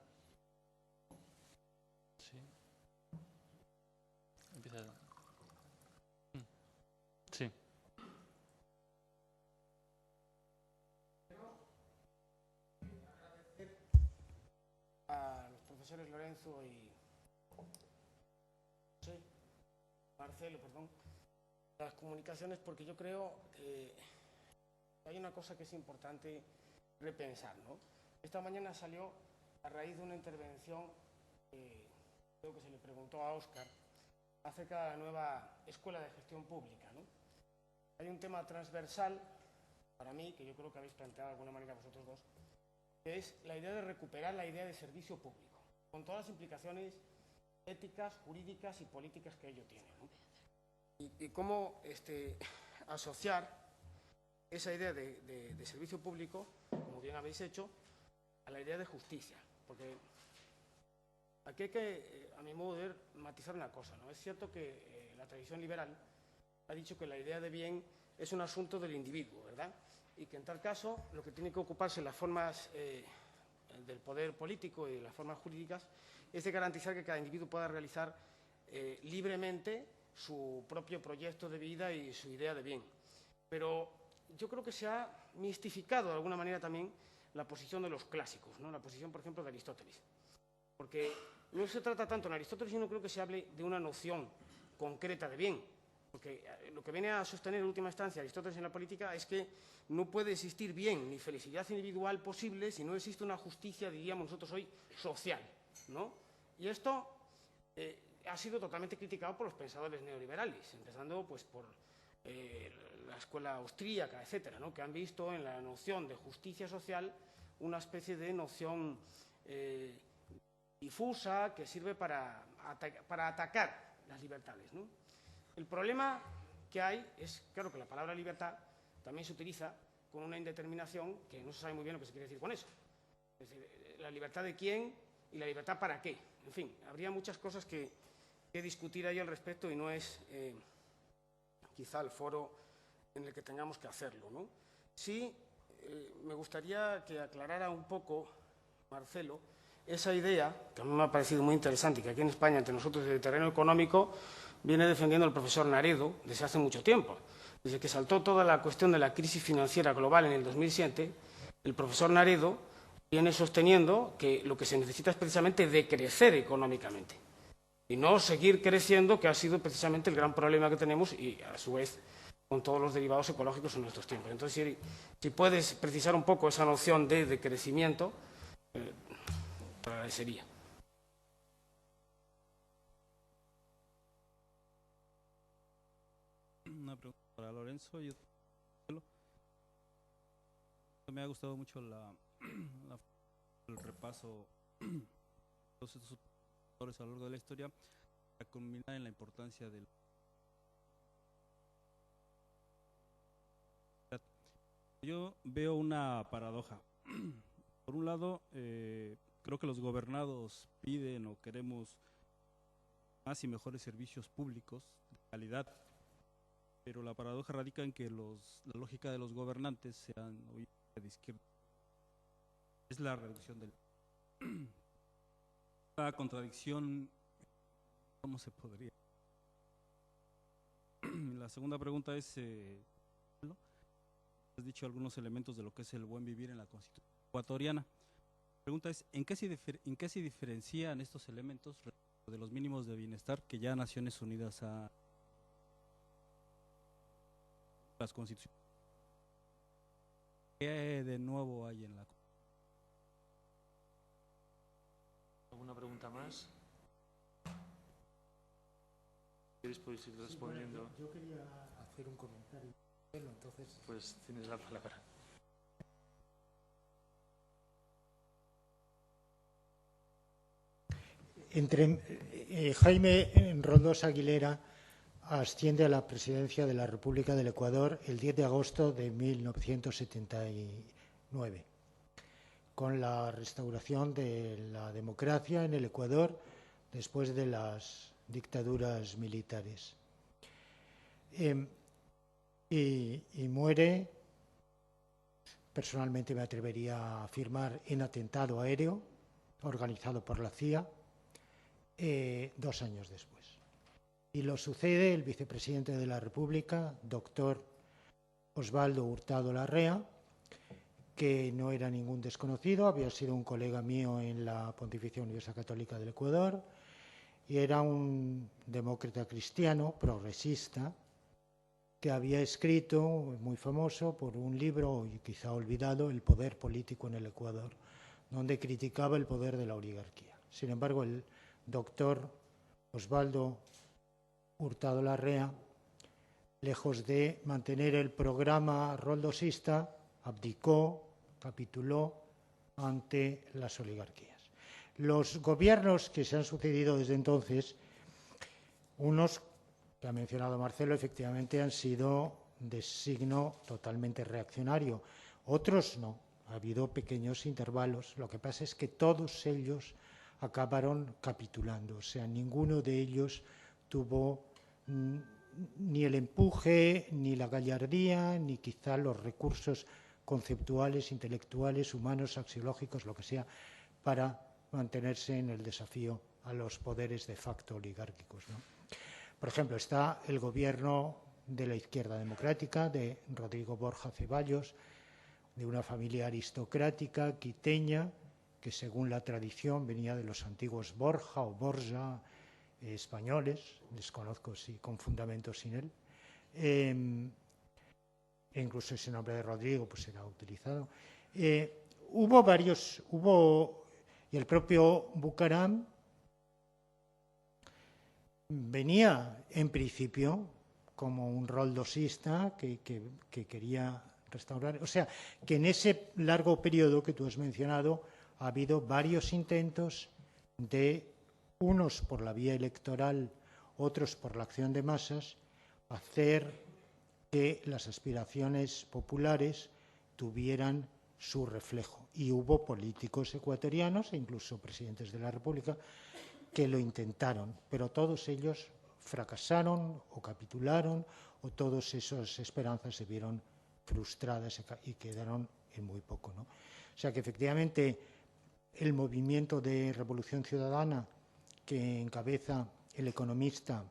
Sí. Empieza. profesores Lorenzo y Marcelo, perdón, las comunicaciones, porque yo creo que hay una cosa que es importante repensar, ¿no? Esta mañana salió a raíz de una intervención creo que se le preguntó a Óscar acerca de la nueva Escuela de Gestión Pública, ¿no? Hay un tema transversal para mí, que yo creo que habéis planteado de alguna manera vosotros dos, que es la idea de recuperar la idea de servicio público, con todas las implicaciones éticas, jurídicas y políticas que ello tiene, ¿no? Y cómo asociar esa idea de servicio público, como bien habéis hecho, a la idea de justicia. Porque aquí hay que, a mi modo de ver, matizar una cosa, ¿no? Es cierto que la tradición liberal ha dicho que la idea de bien es un asunto del individuo, ¿verdad? Y que en tal caso lo que tiene que ocuparse las formas del poder político y las formas jurídicas es de garantizar que cada individuo pueda realizar libremente su propio proyecto de vida y su idea de bien. Pero yo creo que se ha mistificado de alguna manera también la posición de los clásicos, ¿no? La posición, por ejemplo, de Aristóteles. Porque no se trata tanto en Aristóteles, sino creo que se hable de una noción concreta de bien. Porque lo que viene a sostener en última instancia Aristóteles en la política es que no puede existir bien ni felicidad individual posible si no existe una justicia, diríamos nosotros hoy, social, ¿no? Y esto ha sido totalmente criticado por los pensadores neoliberales, empezando pues por la escuela austríaca, etcétera, ¿no? Que han visto en la noción de justicia social una especie de noción difusa que sirve para atacar las libertades, ¿no? El problema que hay es, claro, que la palabra libertad también se utiliza con una indeterminación que no se sabe muy bien lo que se quiere decir con eso. Es decir, la libertad de quién y la libertad para qué. En fin, habría muchas cosas que discutir ahí al respecto y no es quizá el foro en el que tengamos que hacerlo, ¿no? Sí, me gustaría que aclarara un poco, Marcelo, esa idea, que a mí me ha parecido muy interesante y que aquí en España, entre nosotros, en el terreno económico, viene defendiendo el profesor Naredo desde hace mucho tiempo. Desde que saltó toda la cuestión de la crisis financiera global en el 2007, el profesor Naredo viene sosteniendo que lo que se necesita es precisamente decrecer económicamente y no seguir creciendo, que ha sido precisamente el gran problema que tenemos y, a su vez, con todos los derivados ecológicos en nuestros tiempos. Entonces, si puedes precisar un poco esa noción de decrecimiento, te agradecería. Una pregunta para Lorenzo. Me ha gustado mucho el repaso de todos estos autores a lo largo de la historia, para culminar en la importancia del... Yo veo una paradoja. Por un lado, creo que los gobernados piden o queremos más y mejores servicios públicos de calidad, pero la paradoja radica en que la lógica de los gobernantes sean hoy de izquierda. Es la reducción del... La contradicción, ¿cómo se podría? La segunda pregunta es, has dicho algunos elementos de lo que es el buen vivir en la Constitución ecuatoriana. La pregunta es, ¿en qué se diferencian estos elementos de los mínimos de bienestar que ya Naciones Unidas ha... las constituciones? ¿Qué de nuevo hay en la... ¿Alguna pregunta más? ¿Queréis podéis ir respondiendo? Bueno, yo quería hacer un comentario, entonces... Pues tienes la palabra. Jaime Roldós Aguilera asciende a la presidencia de la República del Ecuador el 10 de agosto de 1979, con la restauración de la democracia en el Ecuador después de las dictaduras militares. Y muere, personalmente me atrevería a afirmar, en atentado aéreo organizado por la CIA, 2 años después. Y lo sucede el vicepresidente de la República, doctor Osvaldo Hurtado Larrea, que no era ningún desconocido, había sido un colega mío en la Pontificia Universidad Católica del Ecuador y era un demócrata cristiano, progresista, que había escrito, muy famoso, por un libro, y quizá olvidado, El poder político en el Ecuador, donde criticaba el poder de la oligarquía. Sin embargo, el doctor Osvaldo Hurtado Larrea, lejos de mantener el programa roldosista, abdicó, capituló ante las oligarquías. Los gobiernos que se han sucedido desde entonces, unos que ha mencionado Marcelo, efectivamente han sido de signo totalmente reaccionario, otros no, ha habido pequeños intervalos. Lo que pasa es que todos ellos acabaron capitulando, o sea, ninguno de ellos tuvo ni el empuje, ni la gallardía, ni quizá los recursos conceptuales, intelectuales, humanos, axiológicos, lo que sea, para mantenerse en el desafío a los poderes de facto oligárquicos, ¿no? Por ejemplo, está el gobierno de la izquierda democrática, de Rodrigo Borja Ceballos, de una familia aristocrática quiteña, que según la tradición venía de los antiguos Borja o Borja españoles, desconozco si con fundamento sin él, e incluso ese nombre de Rodrigo pues era utilizado. Hubo varios, y el propio Bucaram venía en principio como un roldosista que quería restaurar. O sea, que en ese largo periodo que tú has mencionado ha habido varios intentos de, unos por la vía electoral, otros por la acción de masas, hacer que las aspiraciones populares tuvieran su reflejo. Y hubo políticos ecuatorianos e incluso presidentes de la República que lo intentaron, pero todos ellos fracasaron o capitularon, o todas esas esperanzas se vieron frustradas y quedaron en muy poco, ¿no? O sea que efectivamente el movimiento de Revolución Ciudadana que encabeza el economista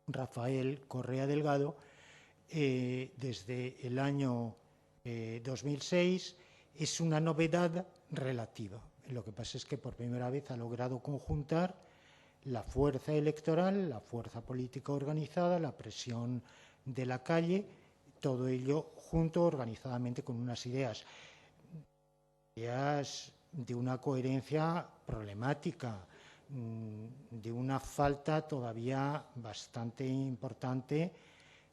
Rafael Correa Delgado desde el año 2006 es una novedad relativa. Lo que pasa es que por primera vez ha logrado conjuntar la fuerza electoral, la fuerza política organizada, la presión de la calle, todo ello junto organizadamente con unas ideas de una coherencia problemática, de una falta todavía bastante importante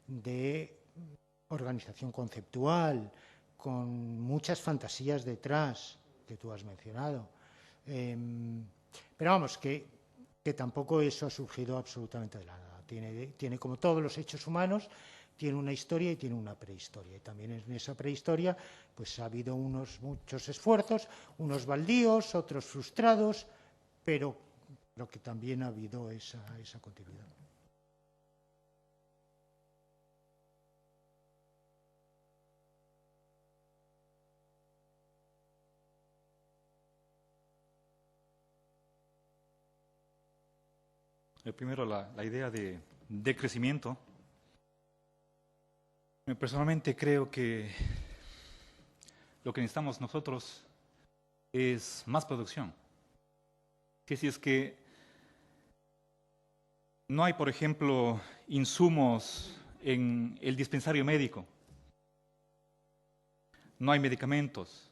de organización conceptual, con muchas fantasías detrás que tú has mencionado. Pero vamos, que tampoco eso ha surgido absolutamente de la nada. Tiene como todos los hechos humanos, tiene una historia y tiene una prehistoria. Y también en esa prehistoria pues ha habido muchos esfuerzos, unos baldíos, otros frustrados, pero creo que también ha habido esa continuidad. Primero, la idea de crecimiento. Personalmente creo que lo que necesitamos nosotros es más producción. Que si es que no hay, por ejemplo, insumos en el dispensario médico, no hay medicamentos.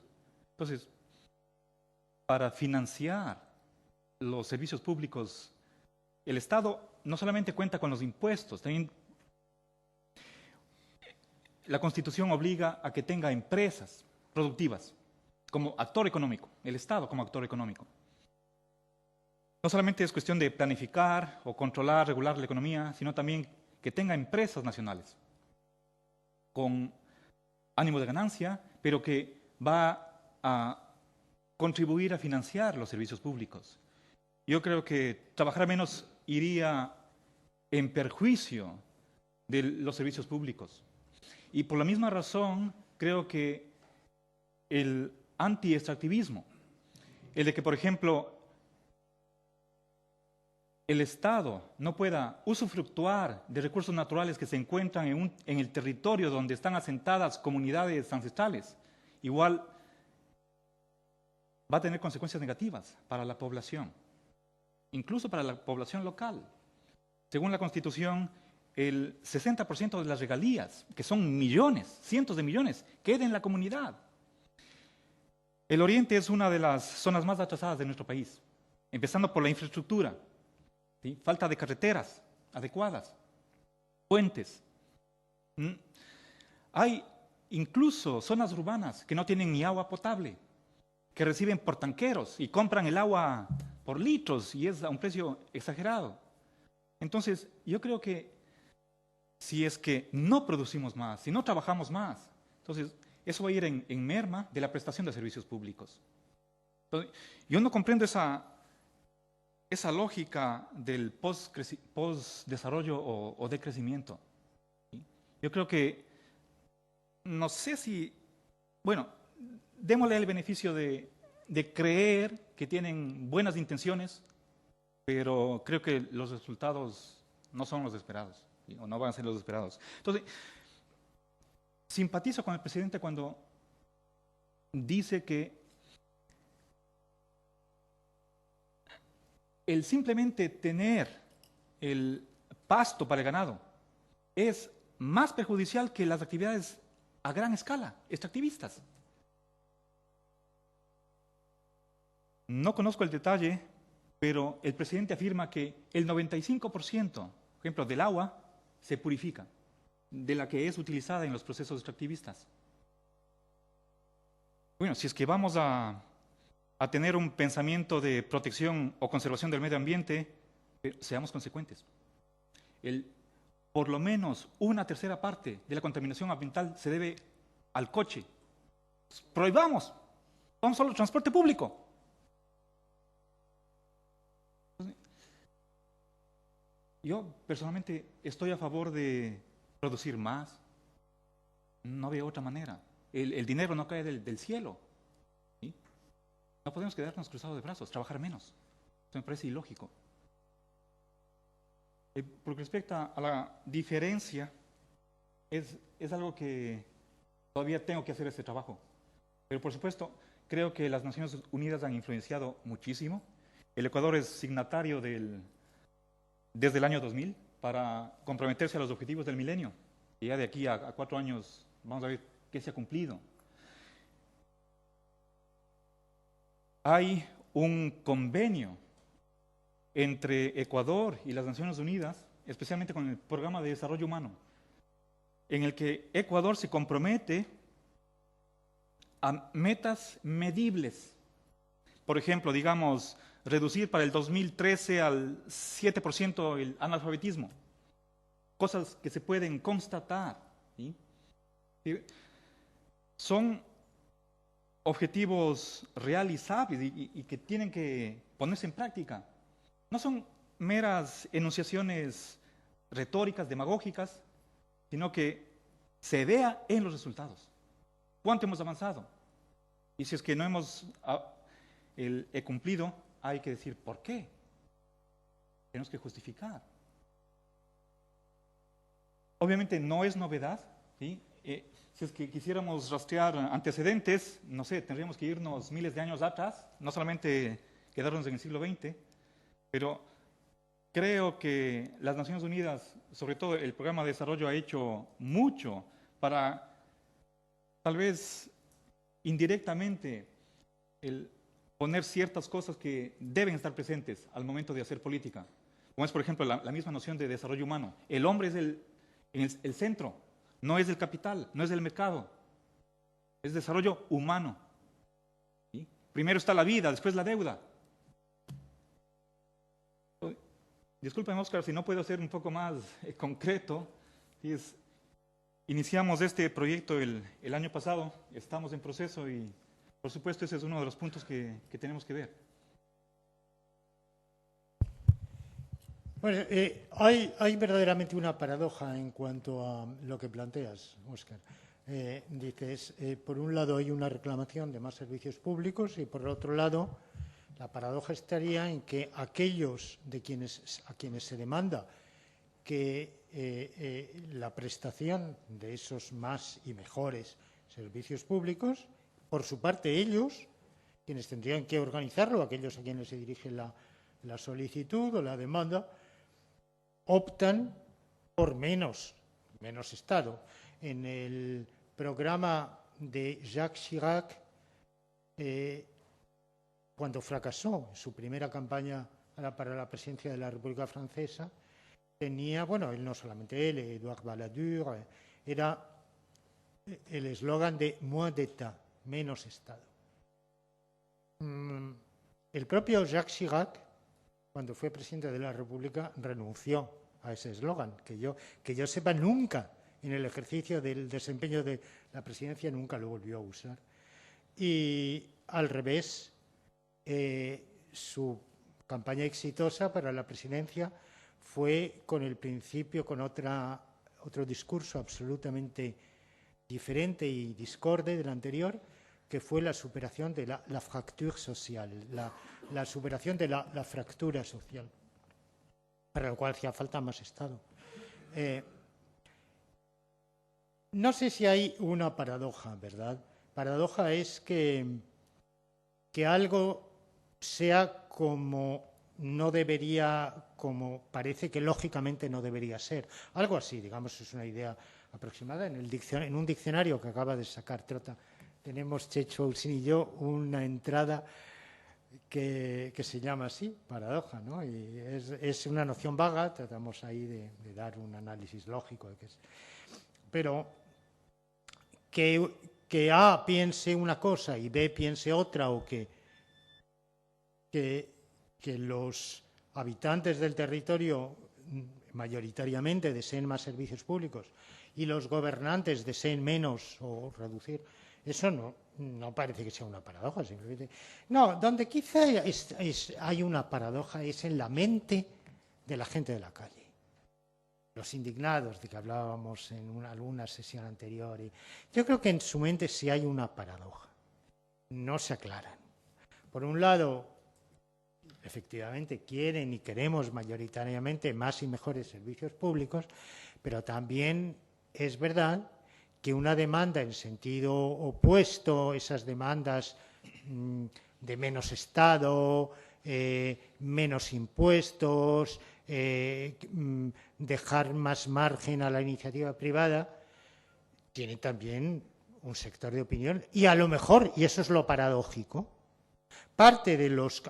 Entonces, para financiar los servicios públicos, el Estado no solamente cuenta con los impuestos, también la Constitución obliga a que tenga empresas productivas como actor económico, el Estado como actor económico. No solamente es cuestión de planificar o controlar, regular la economía, sino también que tenga empresas nacionales con ánimo de ganancia, pero que va a contribuir a financiar los servicios públicos. Yo creo que trabajar menos iría en perjuicio de los servicios públicos. Y por la misma razón, creo que el anti-extractivismo, el de que, por ejemplo, el Estado no pueda usufructuar de recursos naturales que se encuentran en el territorio donde están asentadas comunidades ancestrales igual va a tener consecuencias negativas para la población, incluso para la población local. Según la Constitución, el 60% de las regalías, que son millones, cientos de millones, queda en la comunidad. El Oriente es una de las zonas más atrasadas de nuestro país, empezando por la infraestructura, ¿sí? Falta de carreteras adecuadas, puentes. Hay incluso zonas urbanas que no tienen ni agua potable, que reciben por tanqueros y compran el agua por litros y es a un precio exagerado. Entonces, yo creo que si es que no producimos más, si no trabajamos más, entonces eso va a ir en merma de la prestación de servicios públicos. Entonces, yo no comprendo esa lógica del post-desarrollo o decrecimiento. ¿Sí? Yo creo que, no sé si, bueno, démosle el beneficio de creer que tienen buenas intenciones, pero creo que los resultados no son los esperados, ¿sí? O no van a ser los esperados. Entonces, simpatizo con el presidente cuando dice que el simplemente tener el pasto para el ganado es más perjudicial que las actividades a gran escala, extractivistas. No conozco el detalle, pero el presidente afirma que el 95%, por ejemplo, del agua se purifica, de la que es utilizada en los procesos extractivistas. Bueno, si es que vamos a tener un pensamiento de protección o conservación del medio ambiente, seamos consecuentes. Por lo menos una tercera parte de la contaminación ambiental se debe al coche. Prohibamos, vamos solo al transporte público. Yo personalmente estoy a favor de producir más. No veo otra manera. El dinero no cae del cielo. ¿Sí? No podemos quedarnos cruzados de brazos, trabajar menos. Eso me parece ilógico. Por respecto a la diferencia, es algo que todavía tengo que hacer este trabajo. Pero por supuesto, creo que las Naciones Unidas han influenciado muchísimo. El Ecuador es signatario desde el año 2000 para comprometerse a los objetivos del milenio. Y ya de aquí a 4 años vamos a ver qué se ha cumplido. Hay un convenio entre Ecuador y las Naciones Unidas, especialmente con el Programa de Desarrollo Humano, en el que Ecuador se compromete a metas medibles. Por ejemplo, digamos, reducir para el 2013 al 7% el analfabetismo. Cosas que se pueden constatar. ¿Sí? Son objetivos realizables y que tienen que ponerse en práctica. No son meras enunciaciones retóricas, demagógicas, sino que se vea en los resultados. ¿Cuánto hemos avanzado? Y si es que no hemos cumplido, hay que decir por qué. Tenemos que justificar. Obviamente no es novedad, ¿sí? Si es que quisiéramos rastrear antecedentes, no sé, tendríamos que irnos miles de años atrás, no solamente quedarnos en el siglo XX, pero creo que las Naciones Unidas, sobre todo el Programa de Desarrollo, ha hecho mucho para, tal vez indirectamente, poner ciertas cosas que deben estar presentes al momento de hacer política. Como es, por ejemplo, la misma noción de desarrollo humano. El hombre es el centro, no es el capital, no es el mercado. Es desarrollo humano. ¿Sí? Primero está la vida, después la deuda. Disculpen, Óscar, si no puedo ser un poco más concreto. Iniciamos este proyecto el año pasado, estamos en proceso y, por supuesto, ese es uno de los puntos que tenemos que ver. Bueno, hay verdaderamente una paradoja en cuanto a lo que planteas, Óscar. Dices, por un lado hay una reclamación de más servicios públicos y por el otro lado la paradoja estaría en que aquellos a quienes se demanda que la prestación de esos más y mejores servicios públicos por su parte ellos, quienes tendrían que organizarlo, aquellos a quienes se dirige la solicitud o la demanda, optan por menos Estado. En el programa de Jacques Chirac, cuando fracasó en su primera campaña para la presidencia de la República Francesa, tenía, bueno, él no solamente él, Édouard Balladur, era el eslogan de moins d'État, menos Estado. El propio Jacques Chirac, cuando fue presidente de la República, renunció a ese eslogan, que yo sepa nunca, en el ejercicio del desempeño de la presidencia, nunca lo volvió a usar. Y al revés, su campaña exitosa para la presidencia fue con el principio, con otro discurso absolutamente diferente y discorde del anterior, que fue la superación de la fracture social, la superación de la fractura social, para lo cual hacía falta más Estado. No sé si hay una paradoja, ¿verdad? Paradoja es que algo sea como no debería, como parece que lógicamente no debería ser. Algo así, digamos, es una idea aproximada. En un diccionario que acaba de sacar Trota, tenemos, Checho Olsin y yo, una entrada que se llama así, paradoja, ¿no? Y es una noción vaga, tratamos ahí de dar un análisis lógico. Pero que A piense una cosa y B piense otra, o que los habitantes del territorio mayoritariamente deseen más servicios públicos y los gobernantes deseen menos o reducir, eso no parece que sea una paradoja, simplemente. No, donde quizá hay una paradoja es en la mente de la gente de la calle. Los indignados de que hablábamos en alguna sesión anterior. Yo creo que en su mente sí hay una paradoja. No se aclaran. Por un lado, efectivamente quieren y queremos mayoritariamente más y mejores servicios públicos, pero también es verdad que una demanda en sentido opuesto, esas demandas de menos Estado, menos impuestos, dejar más margen a la iniciativa privada, tiene también un sector de opinión y a lo mejor, y eso es lo paradójico,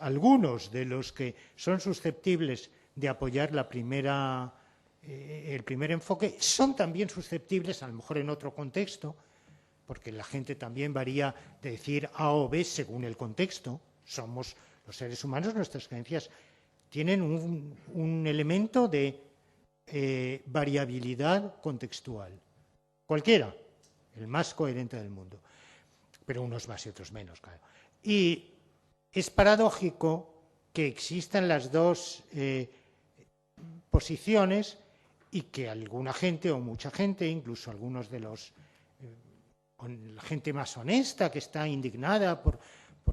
algunos de los que son susceptibles de apoyar el primer enfoque son también susceptibles, a lo mejor en otro contexto, porque la gente también varía de decir A o B según el contexto. Somos los seres humanos, nuestras creencias tienen un elemento de variabilidad contextual. Cualquiera, el más coherente del mundo, pero unos más y otros menos, claro. Y es paradójico que existan las dos posiciones y que alguna gente o mucha gente, incluso algunos de la gente más honesta que está indignada por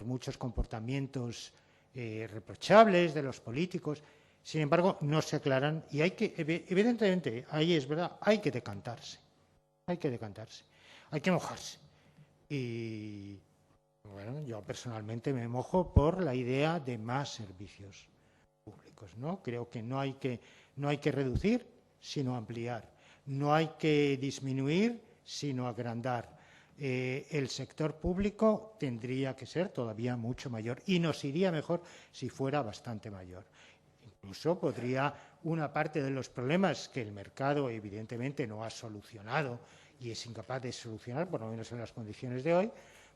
muchos comportamientos reprochables de los políticos, sin embargo, no se aclaran y evidentemente, ahí es verdad, hay que decantarse, hay que mojarse. Y bueno, yo personalmente me mojo por la idea de más servicios públicos, ¿no? Creo que no hay que reducir, sino ampliar. No hay que disminuir, sino agrandar. El sector público tendría que ser todavía mucho mayor y nos iría mejor si fuera bastante mayor. Incluso una parte de los problemas que el mercado evidentemente no ha solucionado y es incapaz de solucionar, por lo menos en las condiciones de hoy,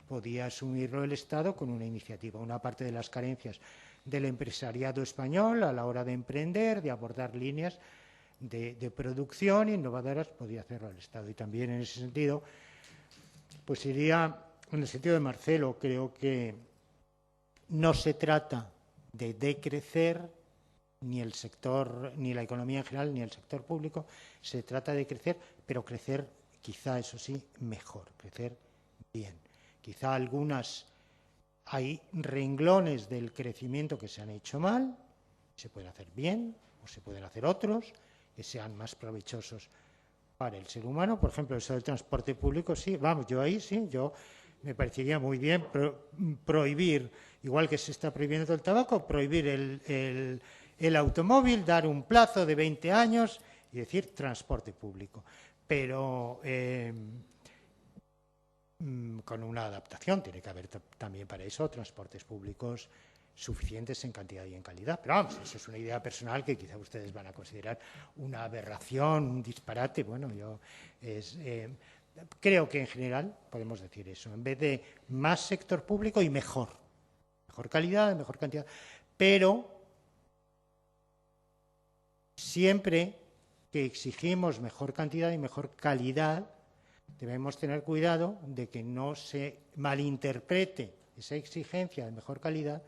podía asumirlo el Estado con una iniciativa. Una parte de las carencias del empresariado español a la hora de emprender, de abordar líneas de producción innovadoras, podía hacerlo el Estado. Y también en ese sentido, pues iría en el sentido de Marcelo. Creo que no se trata de decrecer ni el sector, ni la economía en general, ni el sector público. Se trata de crecer, pero crecer quizá, eso sí, mejor, crecer bien. Quizá hay renglones del crecimiento que se han hecho mal, se pueden hacer bien, o se pueden hacer otros, que sean más provechosos para el ser humano. Por ejemplo, eso del transporte público, sí, vamos, yo me parecería muy bien prohibir, igual que se está prohibiendo el tabaco, prohibir el automóvil, dar un plazo de 20 años y decir transporte público. Pero con una adaptación, tiene que haber también para eso transportes públicos suficientes en cantidad y en calidad. Pero vamos, esa es una idea personal que quizá ustedes van a considerar una aberración, un disparate. Bueno, yo creo que en general podemos decir eso. En vez de más sector público y mejor calidad, mejor cantidad. Pero siempre que exigimos mejor cantidad y mejor calidad, debemos tener cuidado de que no se malinterprete esa exigencia de mejor calidad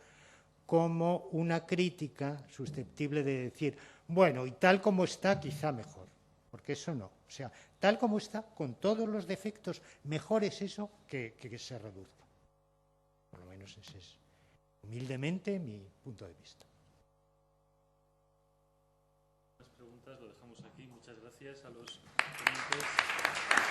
como una crítica susceptible de decir, bueno, y tal como está, quizá mejor, porque eso no. O sea, tal como está, con todos los defectos, mejor es eso que se reduzca. Por lo menos ese es, humildemente, mi punto de vista. Las preguntas lo dejamos aquí. Muchas gracias a los ponentes.